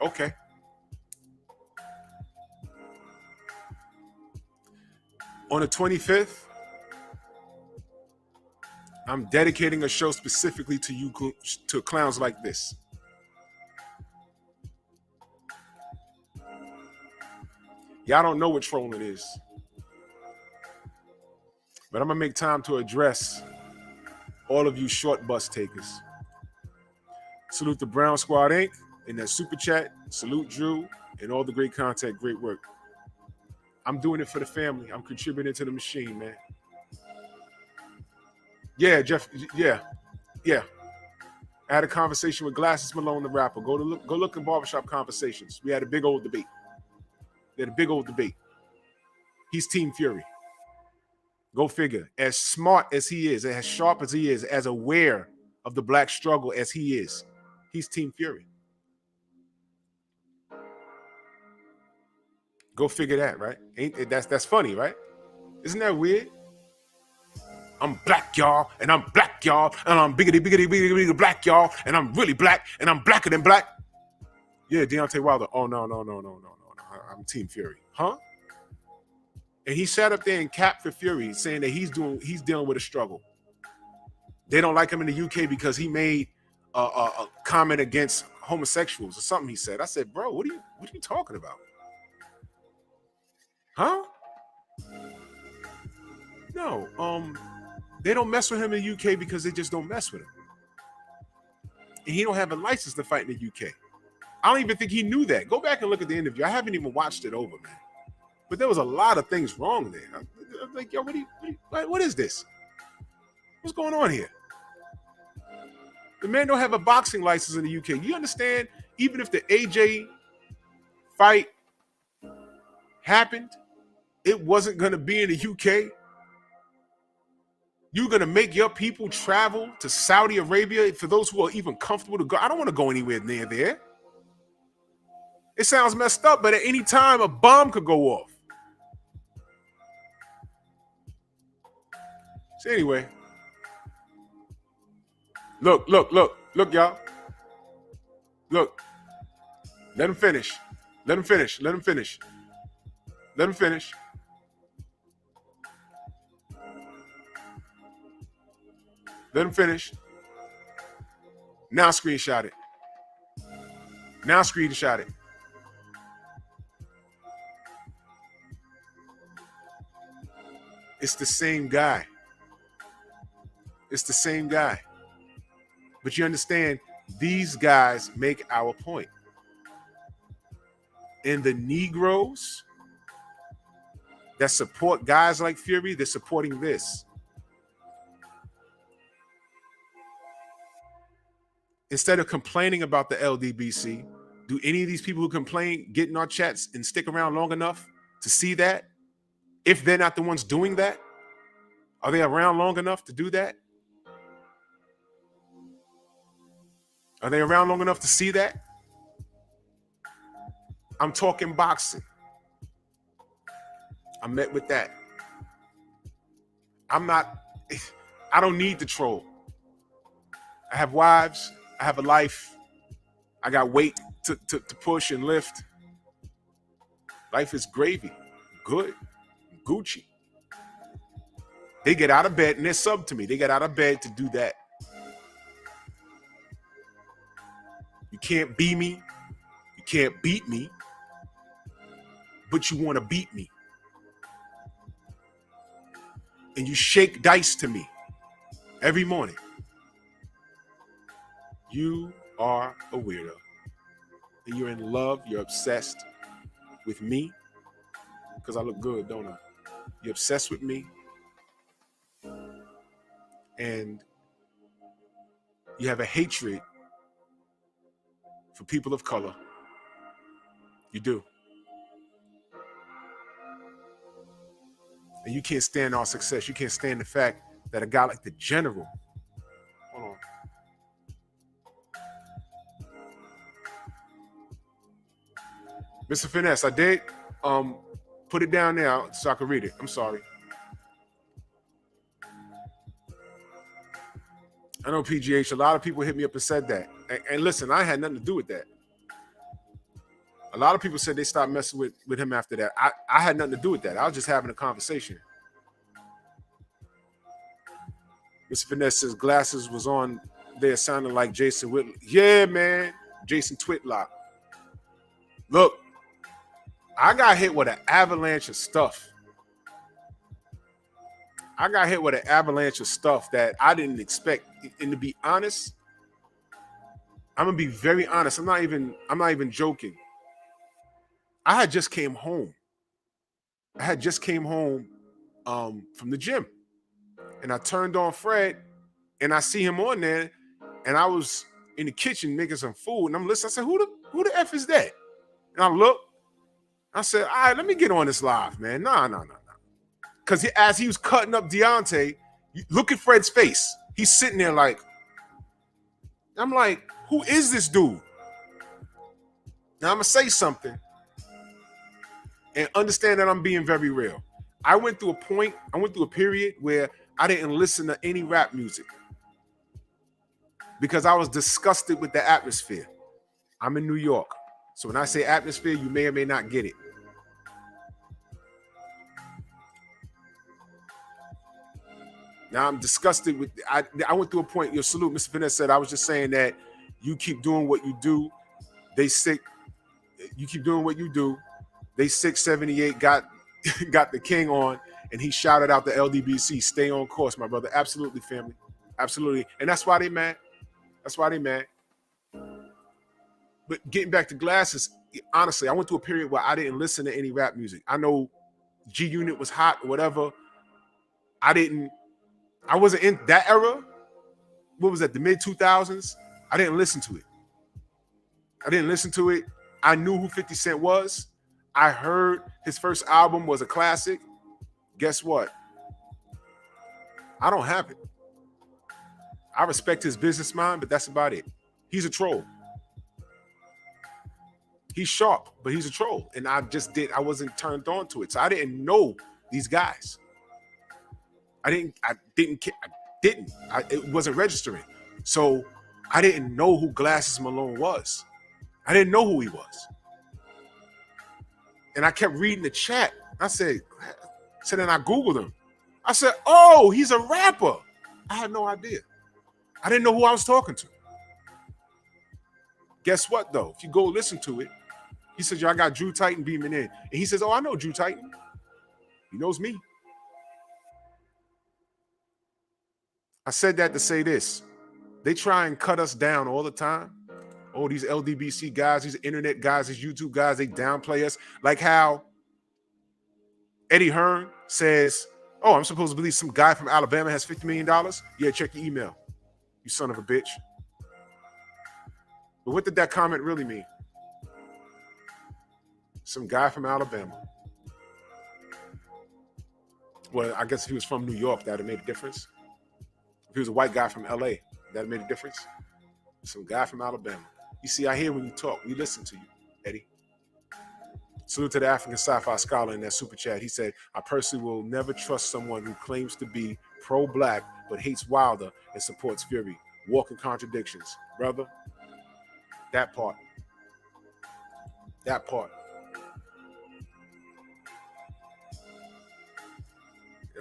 Okay. On the 25th, I'm dedicating a show specifically to you, to clowns like this. Y'all don't know what trolling is. But I'm going to make time to address all of you short bus takers. Salute the Brown Squad Inc. in that super chat. Salute Drew and all the great content, great work. I'm doing it for the family. I'm contributing to the machine, man. Yeah, Jeff. Yeah. I had a conversation with Glasses Malone, the rapper. Go look at Barbershop Conversations. We had a big old debate. He's Team Fury. Go figure. As smart as he is, as sharp as he is, as aware of the black struggle as he is, he's Team Fury. Go figure that, right? That's funny, right? Isn't that weird? I'm black, y'all, and I'm black, y'all, and I'm biggity black, y'all, and I'm really black, and I'm blacker than black. Yeah, Deontay Wilder. Oh, no. I'm Team Fury. Huh? And he sat up there and capped for Fury, saying that he's dealing with a struggle. They don't like him in the UK because he made a comment against homosexuals or something he said. I said, bro, what are you talking about? Huh? No, they don't mess with him in the UK because they just don't mess with him. And he don't have a license to fight in the UK. I don't even think he knew that. Go back and look at the interview. I haven't even watched it over, man. But there was a lot of things wrong there. I'm like, yo, what is this? What's going on here? The man don't have a boxing license in the UK. You understand? Even if the AJ fight happened, it wasn't going to be in the UK. You're going to make your people travel to Saudi Arabia for those who are even comfortable to go. I don't want to go anywhere near there. It sounds messed up, but at any time, a bomb could go off. So anyway, look, y'all. Look, let him finish. Let him finish. Let him finish. Let him finish. Let him finish. Now screenshot it. Now screenshot it. It's the same guy. It's the same guy. But you understand, these guys make our point. And the Negroes that support guys like Fury, they're supporting this. Instead of complaining about the LDBC, do any of these people who complain get in our chats and stick around long enough to see that? If they're not the ones doing that, are they around long enough to do that? Are they around long enough to see that? I'm talking boxing. I met with that. I don't need to troll. I have wives. I have a life. I got weight to push and lift. Life is gravy. Good. Gucci. They get out of bed and they're sub to me. They get out of bed to do that. You can't be me. You can't beat me. But you want to beat me. And you shake dice to me every morning. You are a weirdo. And you're in love. You're obsessed with me. Because I look good, don't I? You're obsessed with me. And you have a hatred for people of color. You do. And you can't stand our success. You can't stand the fact that a guy like the General, hold on. Mr. Finesse, I did put it down now so I can read it. I'm sorry. I know PGH, a lot of people hit me up and said that. And listen, I had nothing to do with that. A lot of people said they stopped messing with him after that. I had nothing to do with that. I was just having a conversation. Mr. Finesse says glasses was on there sounding like Jason Whitlock. Yeah, man. Jason Twitlock. Look, I got hit with an avalanche of stuff. I got hit with an avalanche of stuff that I didn't expect. And to be honest, I'm gonna be very honest. I'm not even joking. I had just came home. From the gym. And I turned on Fred and I see him on there. And I was in the kitchen making some food. And I'm listening. I said, who the F is that? And I look. I said, all right, let me get on this live, man. No. Because as he was cutting up Deontay, look at Fred's face. He's sitting there like, I'm like, who is this dude? Now I'm going to say something and understand that I'm being very real. I went through a period where I didn't listen to any rap music because I was disgusted with the atmosphere. I'm in New York. So when I say atmosphere, you may or may not get it. Now I'm disgusted with. I went through a point. Your salute, Mr. Finesse said. I was just saying that you keep doing what you do. They sick. You keep doing what you do. They 678 got the king on, and he shouted out the LDBC. Stay on course, my brother. Absolutely, family. Absolutely, and that's why they mad. That's why they mad. But getting back to glasses, honestly, I went through a period where I didn't listen to any rap music. I know G Unit was hot or whatever. I didn't I wasn't in that era. What was that? The mid 2000s. I didn't listen to it. I knew who 50 Cent was. I heard his first album was a classic. Guess what? I don't have it. I respect his business mind, but that's about it. He's a troll. He's sharp, but he's a troll. And I wasn't turned on to it. So I didn't know these guys. It wasn't registering. So I didn't know who Glasses Malone was. I didn't know who he was. And I kept reading the chat. I said, then I Googled him. I said, oh, he's a rapper. I had no idea. I didn't know who I was talking to. Guess what, though? If you go listen to it, he says, yo, I got Drew Titan beaming in. And he says, oh, I know Drew Titan. He knows me. I said that to say this. They try and cut us down all the time. Oh, these LDBC guys, these internet guys, these YouTube guys, they downplay us. Like how Eddie Hearn says, oh, I'm supposed to believe some guy from Alabama has $50 million? Yeah, check your email, you son of a bitch. But what did that comment really mean? Some guy from Alabama. Well, I guess if he was from New York, that would have made a difference. If he was a white guy from LA, that would have made a difference. Some guy from Alabama. You see, I hear when you talk. We listen to you, Eddie. Salute to the African sci-fi scholar in that super chat. He said, I personally will never trust someone who claims to be pro-black but hates Wilder and supports Fury. Walking contradictions. Brother, that part.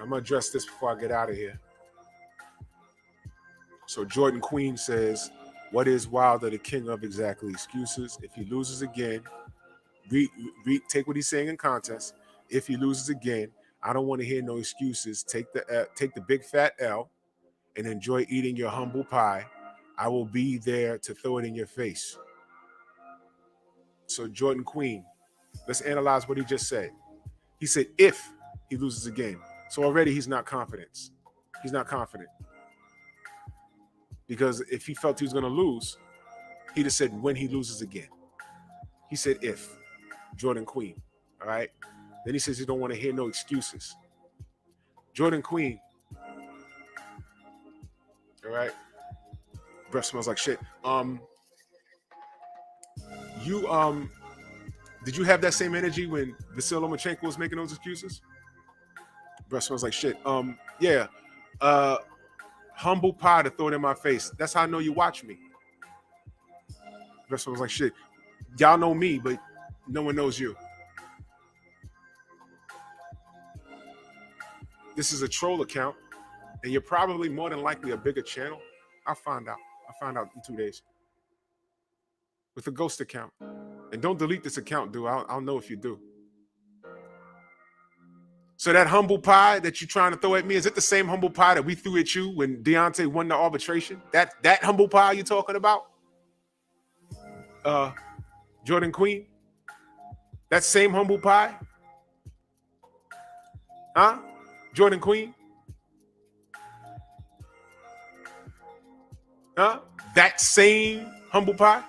I'm going to address this before I get out of here. So Jordan Queen says, what is Wilder the king of exactly? Excuses. If he loses again, take what he's saying in context. If he loses again, I don't want to hear no excuses. Take the big fat L and enjoy eating your humble pie. I will be there to throw it in your face. So Jordan Queen, let's analyze what he just said. He said, if he loses again. So already he's not confident. He's not confident. Because if he felt he was going to lose, he'd have said when he loses again. He said if. Jordan Queen. All right? Then he says he don't want to hear no excuses. Jordan Queen. All right? Breath smells like shit. Did you have that same energy when Vasyl Lomachenko was making those excuses? Breath smells like shit. Yeah. Humble pie to throw it in my face. That's how I know you watch me. Breath smells like shit. Y'all know me, but no one knows you. This is a troll account, and you're probably more than likely a bigger channel. I'll find out. I'll find out in 2 days. With a ghost account. And don't delete this account, dude. I'll know if you do. So that humble pie that you're trying to throw at me, is it the same humble pie that we threw at you when Deontay won the arbitration? That humble pie you're talking about? Jordan Queen? That same humble pie? Huh? Jordan Queen? Huh? That same humble pie?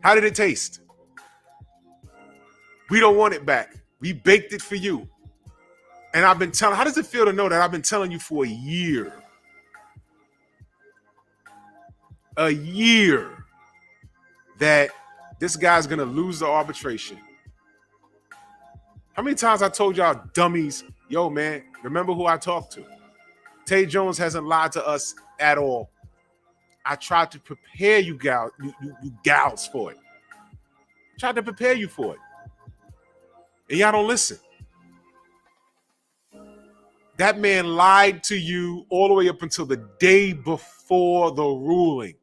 How did it taste? We don't want it back. We baked it for you. And I've been telling, how does it feel to know that I've been telling you for a year? A year that this guy's going to lose the arbitration. How many times I told y'all dummies, yo, man, remember who I talked to? Tay Jones hasn't lied to us at all. I tried to prepare you gals for it. I tried to prepare you for it. And y'all don't listen. That man lied to you all the way up until the day before the ruling.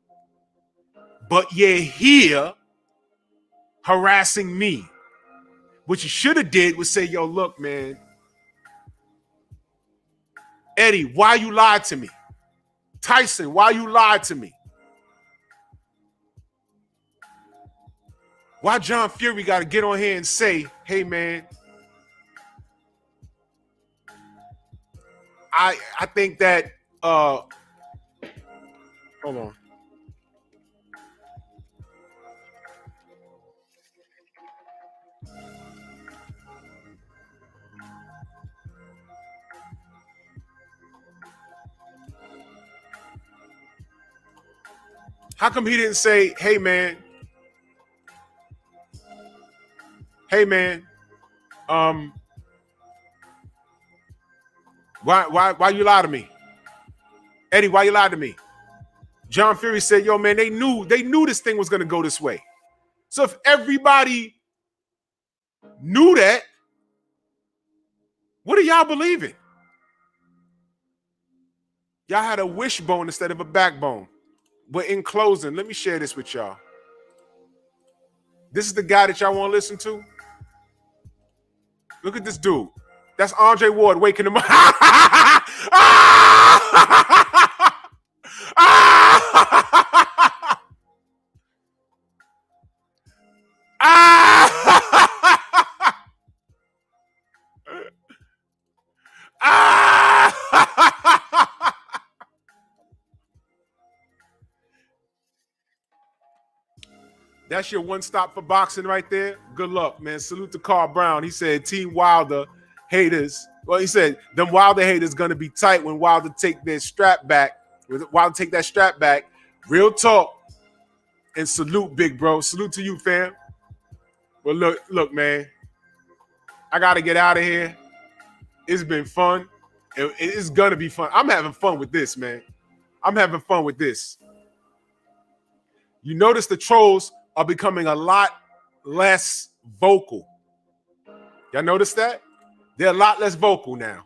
But you're here harassing me. What you should have did was say, yo, look, man. Eddie, why you lied to me? Tyson, why you lied to me? Why John Fury got to get on here and say, hey, man, I think that hold on. How come he didn't say, hey man, why you lie to me? Eddie, why you lied to me? John Fury said, yo, man, they knew this thing was gonna go this way. So if everybody knew that, what are y'all believing? Y'all had a wishbone instead of a backbone. But in closing, let me share this with y'all. This is the guy that y'all want to listen to. Look at this dude. That's Andre Ward waking him up. That's your one stop for boxing right there. Good luck, man. Salute to Carl Brown. He said, Team Wilder haters. Well, he said, them Wilder haters gonna be tight when Wilder take their strap back. Wilder take that strap back. Real talk. And salute, big bro. Salute to you, fam. Well, look, man. I gotta get out of here. It's been fun. It's gonna be fun. I'm having fun with this, man. I'm having fun with this. You notice the trolls are becoming a lot less vocal. Y'all notice that? They're a lot less vocal now.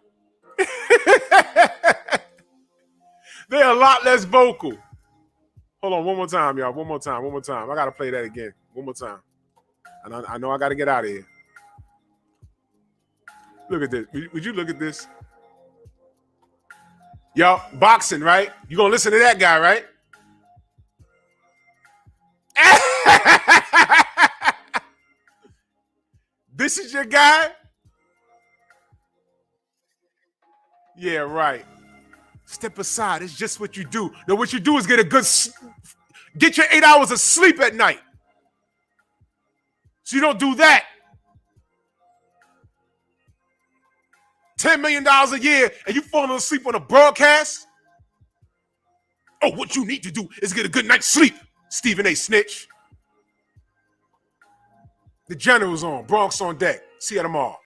They're a lot less vocal. Hold on, one more time, y'all. One more time. I got to play that again. One more time. And I know I got to get out of here. Look at this. Would you look at this? Y'all, boxing, right? You going to listen to that guy, right? This is your guy? Yeah, right. Step aside. It's just what you do. Now, what you do is get your 8 hours of sleep at night. So you don't do that. $10 million a year and you falling asleep on a broadcast? Oh, what you need to do is get a good night's sleep, Stephen A. Snitch. The General's on. Bronx on deck. See you tomorrow.